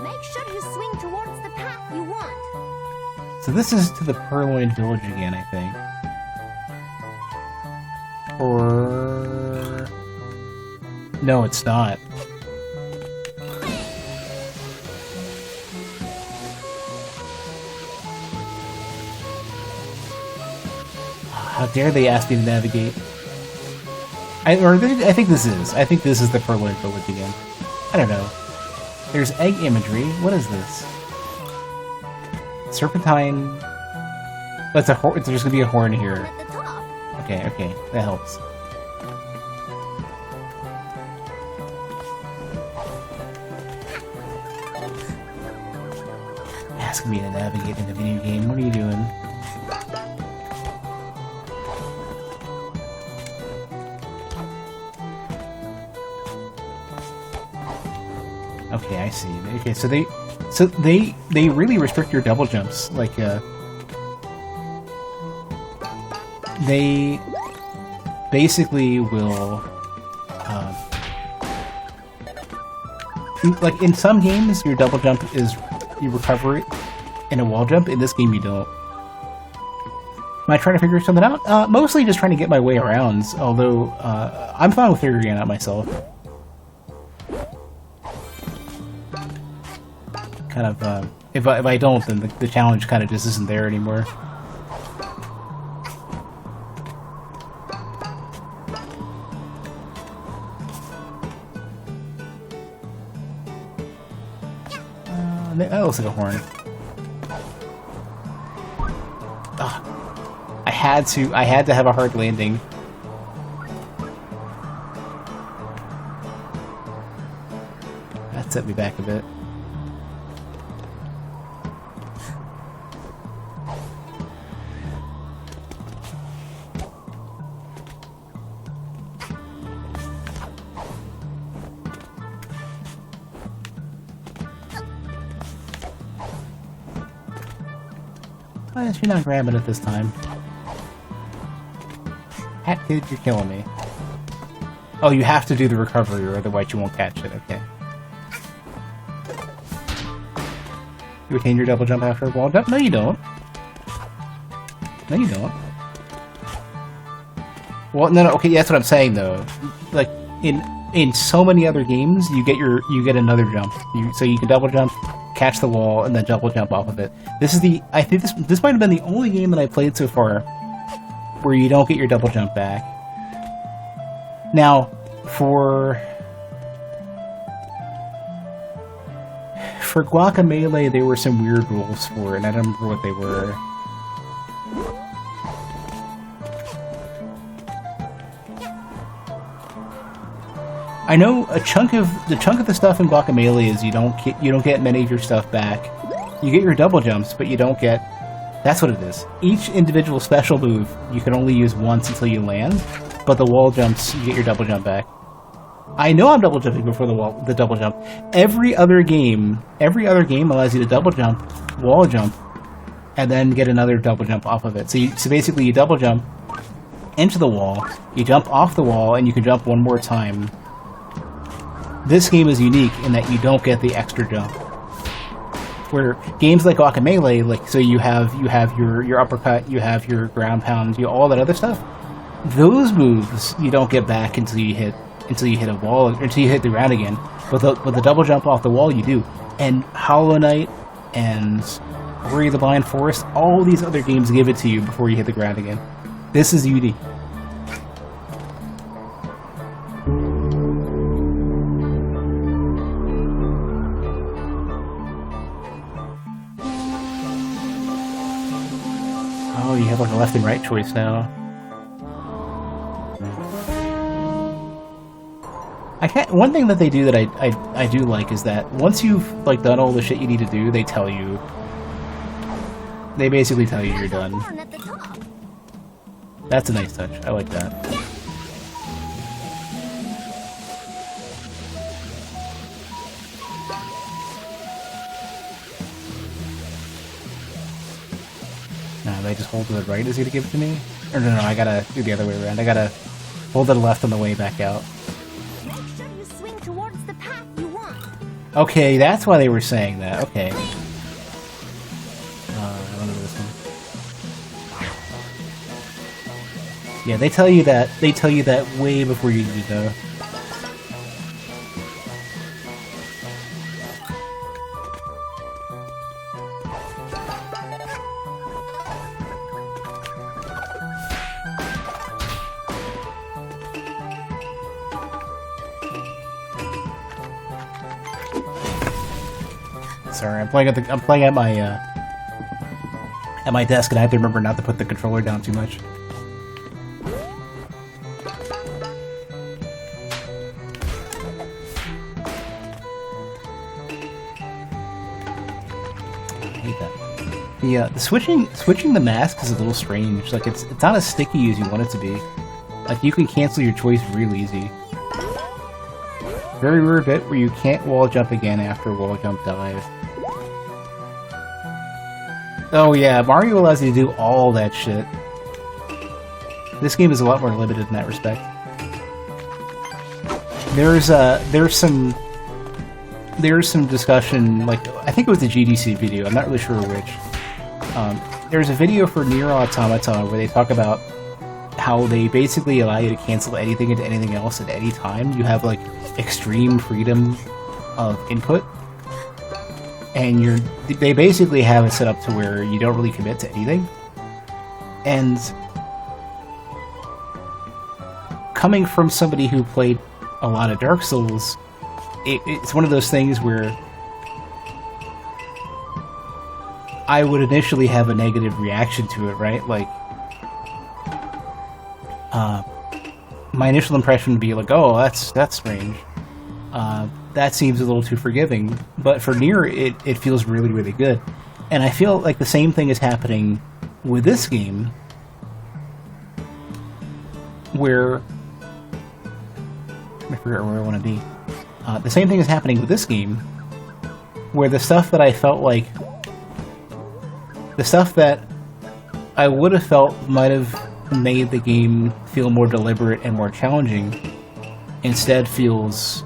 Make sure you swing towards the path you want. So this is to the Purloin Village again, I think. Or... No, it's not. How dare they ask me to navigate? I think this is. I think this is the Purloin Village again. I don't know. There's egg imagery. What is this? Serpentine. That's a horn. There's gonna be a horn here. At the top. Okay, okay, that helps. Asking me to navigate in a video game. What are you doing? Okay, I see. Okay, so they really restrict your double jumps. Like, they basically will, like in some games, your double jump is you recover it in a wall jump. In this game, you don't. Am I trying to figure something out? Mostly just trying to get my way around. Although I'm fine with figuring it out myself. Kind of, if I don't, then the challenge kind of just isn't there anymore. That looks like a horn. Ugh. I had to have a hard landing. That set me back a bit. You're not grabbing it this time. Hat kid, you're killing me. Oh, you have to do the recovery or otherwise you won't catch it, okay. You retain your double jump after a wall jump? No, you don't. No, you don't. Well, no, okay, that's what I'm saying though. Like, in so many other games, you get another jump. So you can double jump, catch the wall, and then double jump off of it. This is I think this might have been the only game that I played so far where you don't get your double jump back. Now, for Guacamelee, there were some weird rules for it, and I don't remember what they were. I know the chunk of the stuff in Guacamelee is you don't get many of your stuff back. You get your double jumps, but you don't get. That's what it is. Each individual special move you can only use once until you land, but the wall jumps you get your double jump back. I know I'm double jumping before the double jump. Every other game allows you to double jump, wall jump, and then get another double jump off of it. So basically you double jump into the wall, you jump off the wall, and you can jump one more time. This game is unique in that you don't get the extra jump. Where games like Guacamelee, like so you have your uppercut, you have your ground pound, all that other stuff. Those moves you don't get back until you hit a wall, or until you hit the ground again. But the double jump off the wall you do. And Hollow Knight and Ori the Blind Forest, all these other games give it to you before you hit the ground again. This is unique. Oh, you have like a left and right choice now. One thing that they do that I do like is that once you've like done all the shit you need to do, they tell you. They basically tell you you're done. That's a nice touch. I like that. Now, if I just hold to the right, is he gonna give it to me? Or no, I gotta do the other way around. I gotta hold to the left on the way back out. Okay, that's why they were saying that. Okay. I don't know this one. Yeah, they tell you that. They tell you that way before you need to know. Sorry, I'm playing at my desk, and I have to remember not to put the controller down too much. I hate that. The switching the mask is a little strange. Like it's not as sticky as you want it to be. Like you can cancel your choice real easy. Very rare bit where you can't wall jump again after wall jump dies. Oh yeah, Mario allows you to do all that shit. This game is a lot more limited in that respect. There's some discussion, like I think it was the GDC video. I'm not really sure which. There's a video for Nier Automata where they talk about how they basically allow you to cancel anything into anything else at any time. You have like extreme freedom of input, and they basically have it set up to where you don't really commit to anything. And coming from somebody who played a lot of Dark Souls, it's one of those things where I would initially have a negative reaction to it, right? Like, my initial impression would be like, oh, that's strange. That seems a little too forgiving. But for Nier, it feels really, really good. And I feel like the same thing is happening with this game, where I forget where I want to be. The same thing is happening with this game, where the stuff that I felt like, the stuff that I would have felt might have made the game feel more deliberate and more challenging, instead feels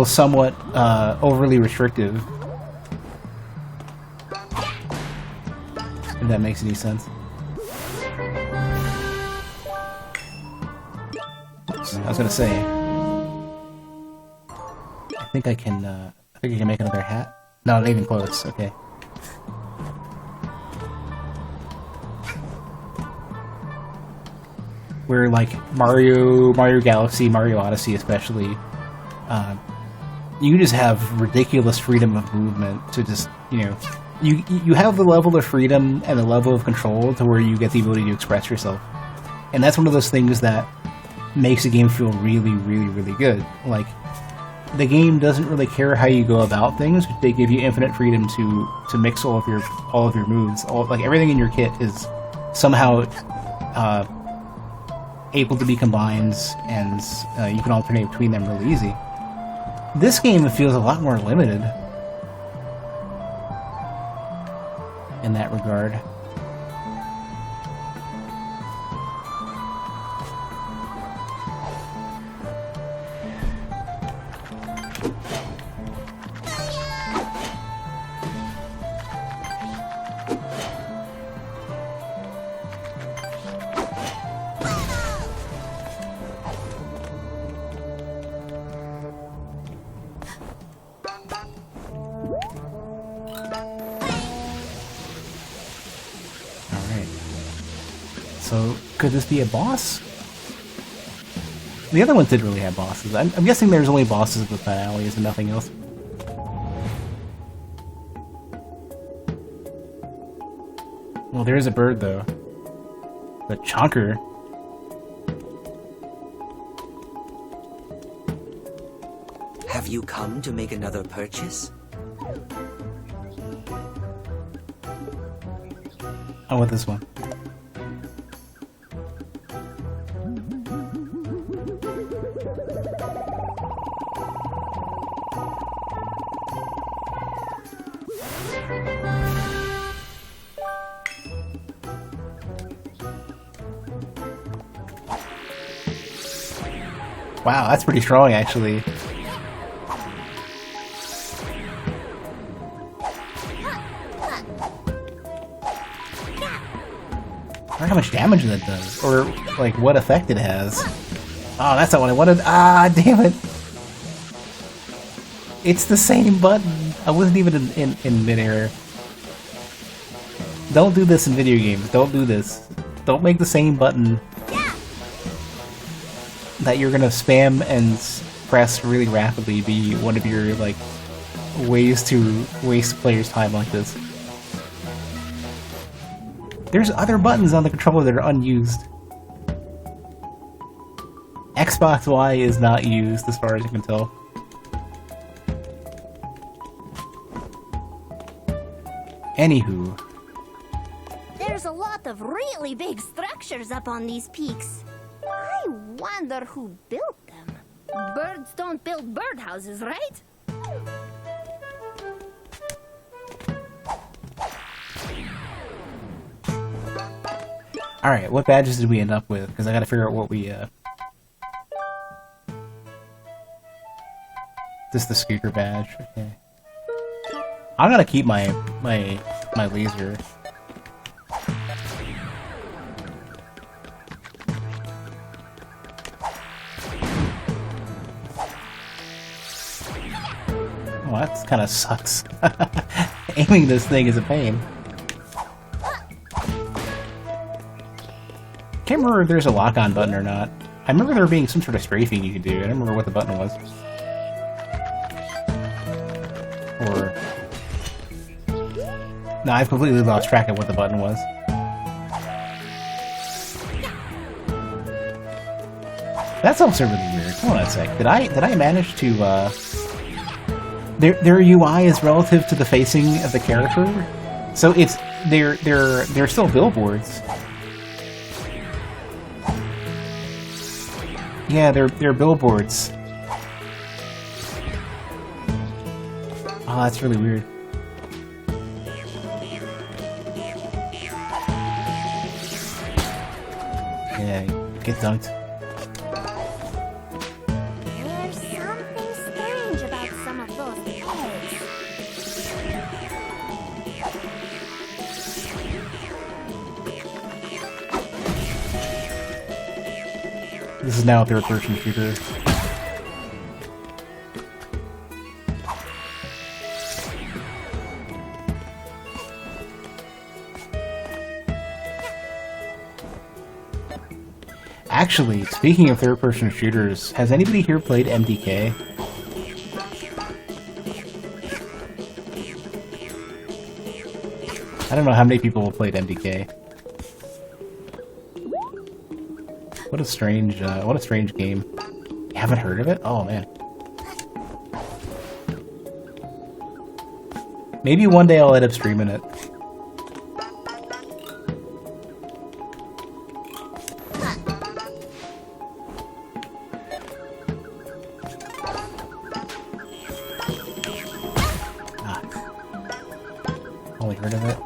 somewhat overly restrictive. If that makes any sense. I was gonna say, I think I can make another hat. No, not even close. Okay. Where like Mario Galaxy, Mario Odyssey especially, you just have ridiculous freedom of movement to just, you have the level of freedom and the level of control to where you get the ability to express yourself. And that's one of those things that makes a game feel really, really, really good. Like, the game doesn't really care how you go about things. They give you infinite freedom to mix all of your moves. Like everything in your kit is somehow able to be combined, and you can alternate between them really easy. This game feels a lot more limited in that regard. So, could this be a boss? The other ones didn't really have bosses. I'm guessing there's only bosses at the finales and nothing else. Well, there is a bird, though. The chonker. Have you come to make another purchase? I want this one. Wow, that's pretty strong, actually. I wonder how much damage that does, or like what effect it has. Oh, that's not what I wanted. Ah, damn it! It's the same button. I wasn't even in midair. Don't do this in video games. Don't do this. Don't make the same button that you're gonna spam and press really rapidly be one of your like ways to waste players' time like this. There's other buttons on the controller that are unused. Xbox Y is not used as far as you can tell. Anywho. There's a lot of really big structures up on these peaks. I wonder who built them. Birds don't build birdhouses, right? Alright, what badges did we end up with? Because I gotta figure out what we, This is the Squeaker badge, okay. I'm gonna keep my laser. Oh, that kind of sucks. Aiming this thing is a pain. Can't remember if there's a lock-on button or not. I remember there being some sort of strafing you could do. I don't remember what the button was. Or... No, I've completely lost track of what the button was. That's also really weird. Hold on a sec. Did I manage to, Their UI is relative to the facing of the character? So it's... They're still billboards. Yeah, they're billboards. Oh, that's really weird. Yeah, get dunked. There's something strange about some of those eggs. This is now a third-person shooter. Actually, speaking of third-person shooters, has anybody here played MDK? I don't know how many people have played MDK. What a strange game. You haven't heard of it? Oh, man. Maybe one day I'll end up streaming it. Only heard of it.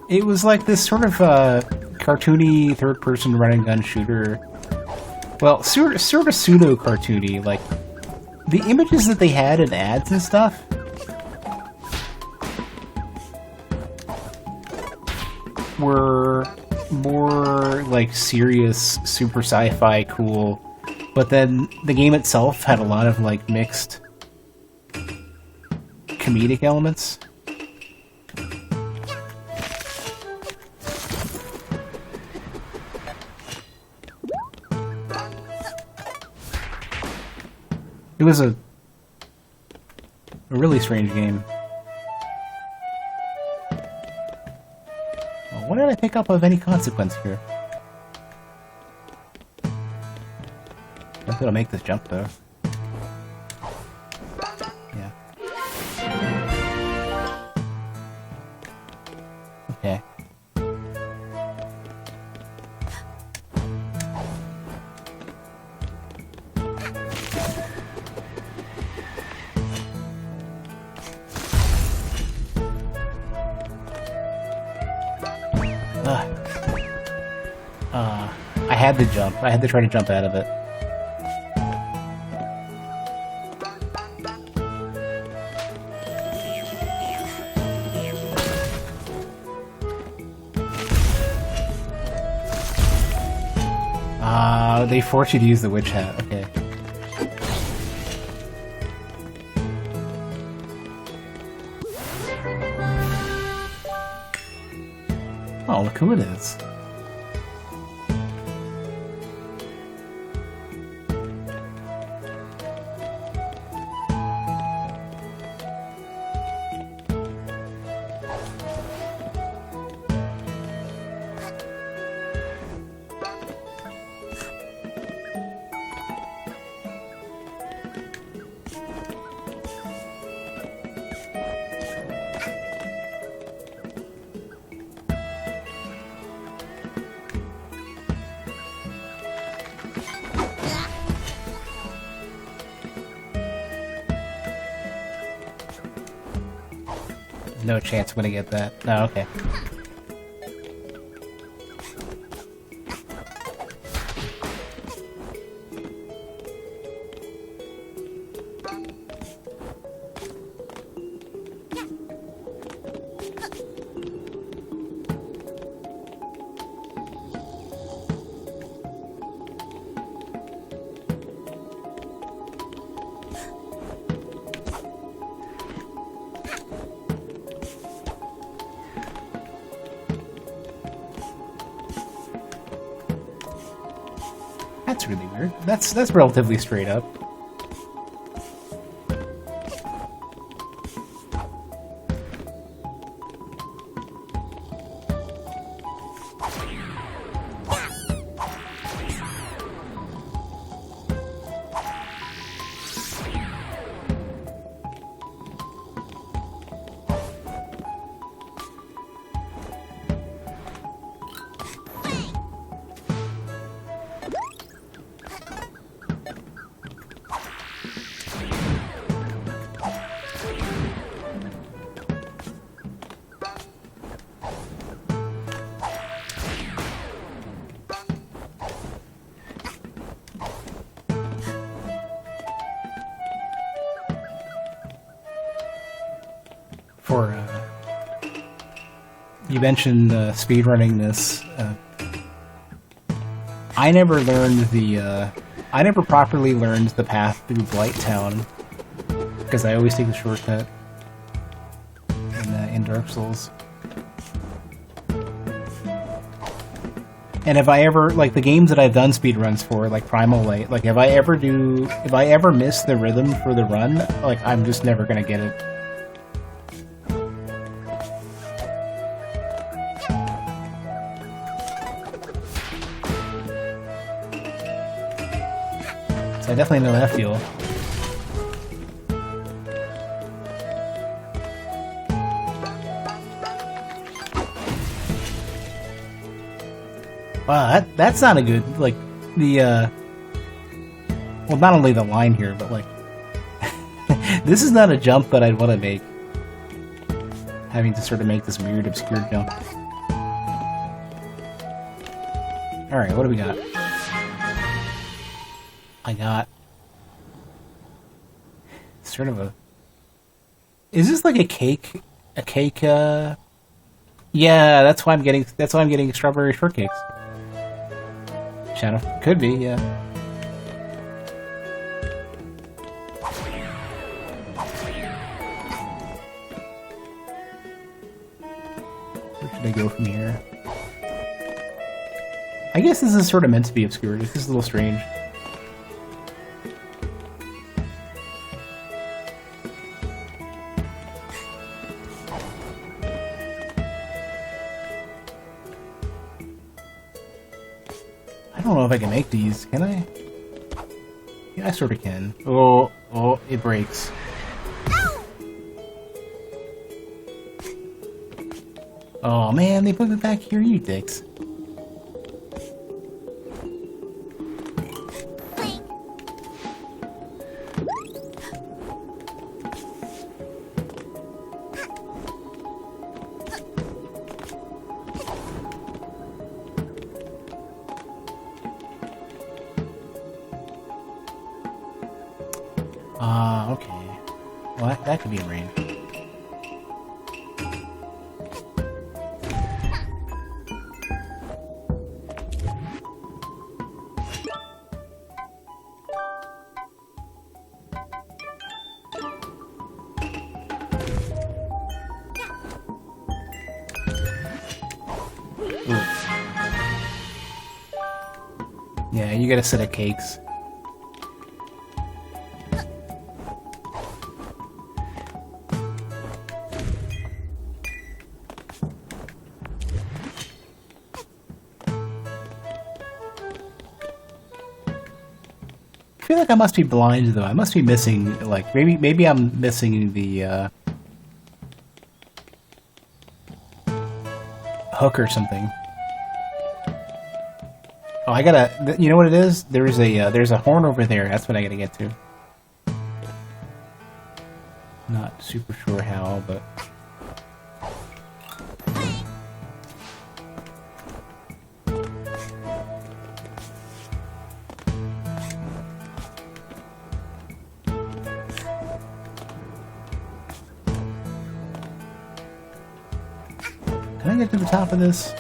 It was like this sort of, cartoony third-person run-and-gun shooter. Well, sort of pseudo-cartoony. Like, the images that they had in ads and stuff were more, like, serious, super sci-fi cool. But then the game itself had a lot of, like, mixed comedic elements. It was a really strange game. Well, what did I pick up of any consequence here? I'm gonna make this jump though. Yeah. Okay. I had to jump. I had to try to jump out of it. They force you to use the witch hat. Okay. Oh, look who it is. No chance I'm gonna get that. Oh, okay. That's really weird. That's relatively straight up. You mentioned speedrunning this. I never properly learned the path through Blight Town because I always take the shortcut in Dark Souls. And if I ever, like, the games that I've done speedruns for, like Primal Light, like, if I ever miss the rhythm for the run, like, I'm just never gonna get it. So I definitely know that feel. Wow, that sounded good. Like, well, not only the line here, but, like, this is not a jump that I'd want to make. Having to sort of make this weird, obscure jump. Alright, what do we got? I got sort of a... Is this like a cake? A cake, Yeah, that's why I'm getting strawberry shortcakes. Shadow. Could be, yeah. Where should I go from here? I guess this is sort of meant to be obscure. This is a little strange. I don't know if I can make these. Can I? Yeah, I sort of can. Oh, it breaks. Oh man, they put it back here, you dicks. Ah, okay. Well, that could be in range. Yeah, you get a set of cakes. I feel like I must be blind though. I must be missing, like, maybe I'm missing the hook or something. Oh, I gotta. You know what it is? There's a horn over there. That's what I gotta get to. Not super sure how, but. Can I get to the top of this?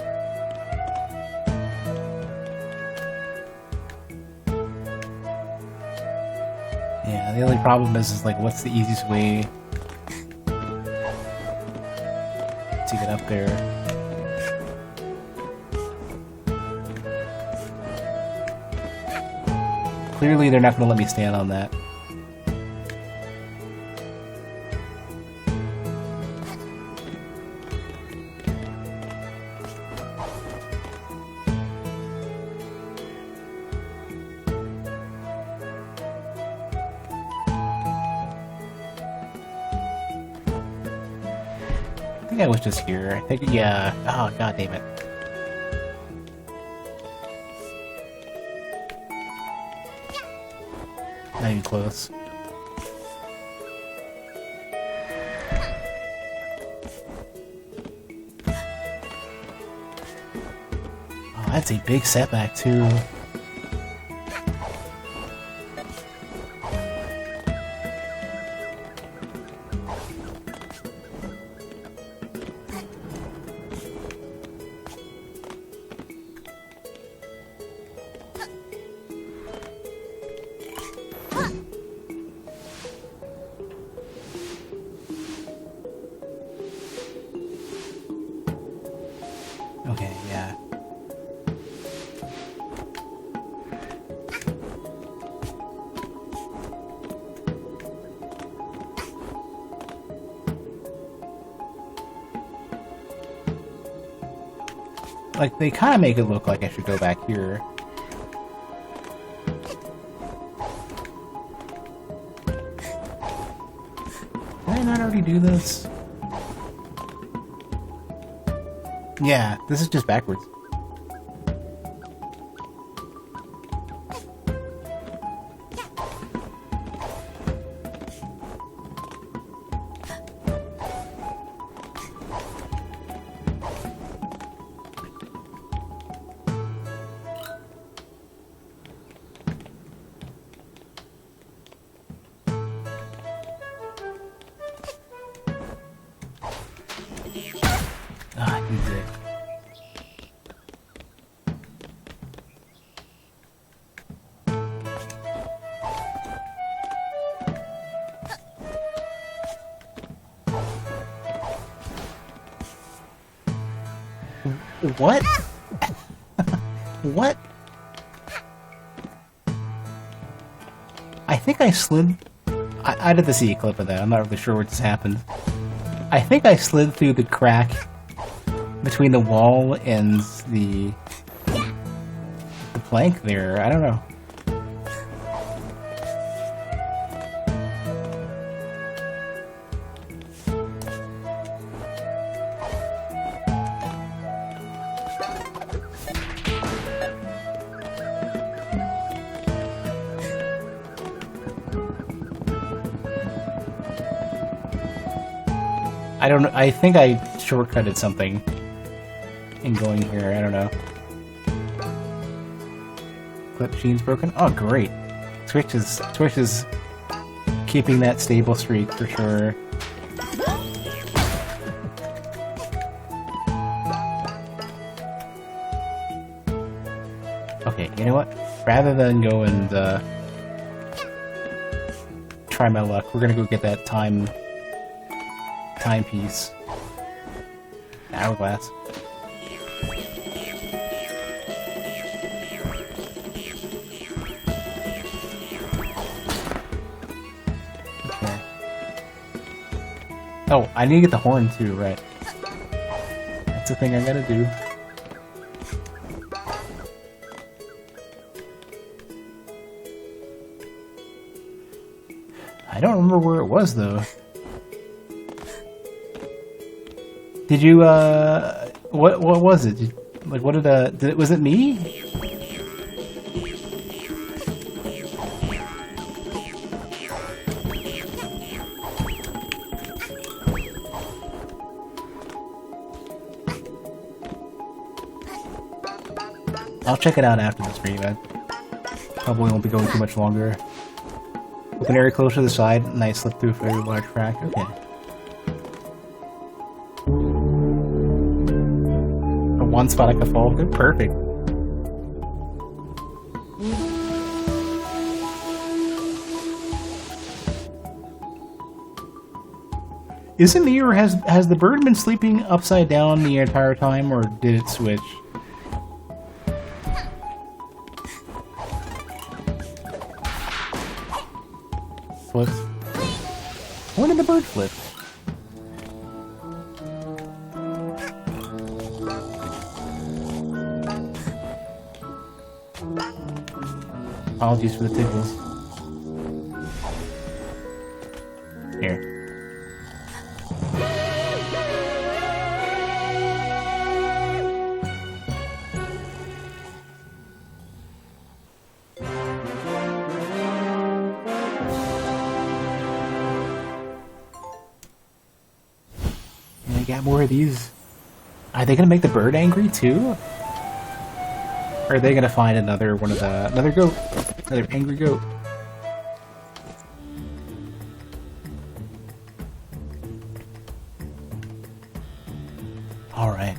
Yeah, the only problem is like, what's the easiest way to get up there? Clearly, they're not going to let me stand on that. I think I was just here. I think, yeah. Oh, god damn it. Not even close. Oh, that's a big setback, too. Okay, yeah. Like, they kind of make it look like I should go back here. Did I not already do this? Yeah, this is just backwards. Ah, easy. What? What? I think I slid... I didn't see a clip of that. I'm not really sure what just happened. I think I slid through the crack between the wall and the plank there. I don't know. I don't know. I think I shortcutted something in going here. I don't know. Clip machine's broken. Oh, great. Twitch is keeping that stable streak for sure. Okay, you know what? Rather than go and try my luck, we're gonna go get that timepiece. Hourglass. Okay. Oh, I need to get the horn too, right? That's the thing I gotta do. I don't remember where it was though. Did you what was it? Like what was it me? I'll check it out after the stream. I probably won't be going too much longer. Open area close to the side, and I slip through for a large crack. Okay. One spot I can fall through. Perfect. Is it me, or has the bird been sleeping upside down the entire time, or did it switch? What? When did the bird flip? Apologies for the tickles. Here. And I got more of these. Are they gonna make the bird angry too? Or are they gonna find another one of the another goat? Another angry goat. Alright.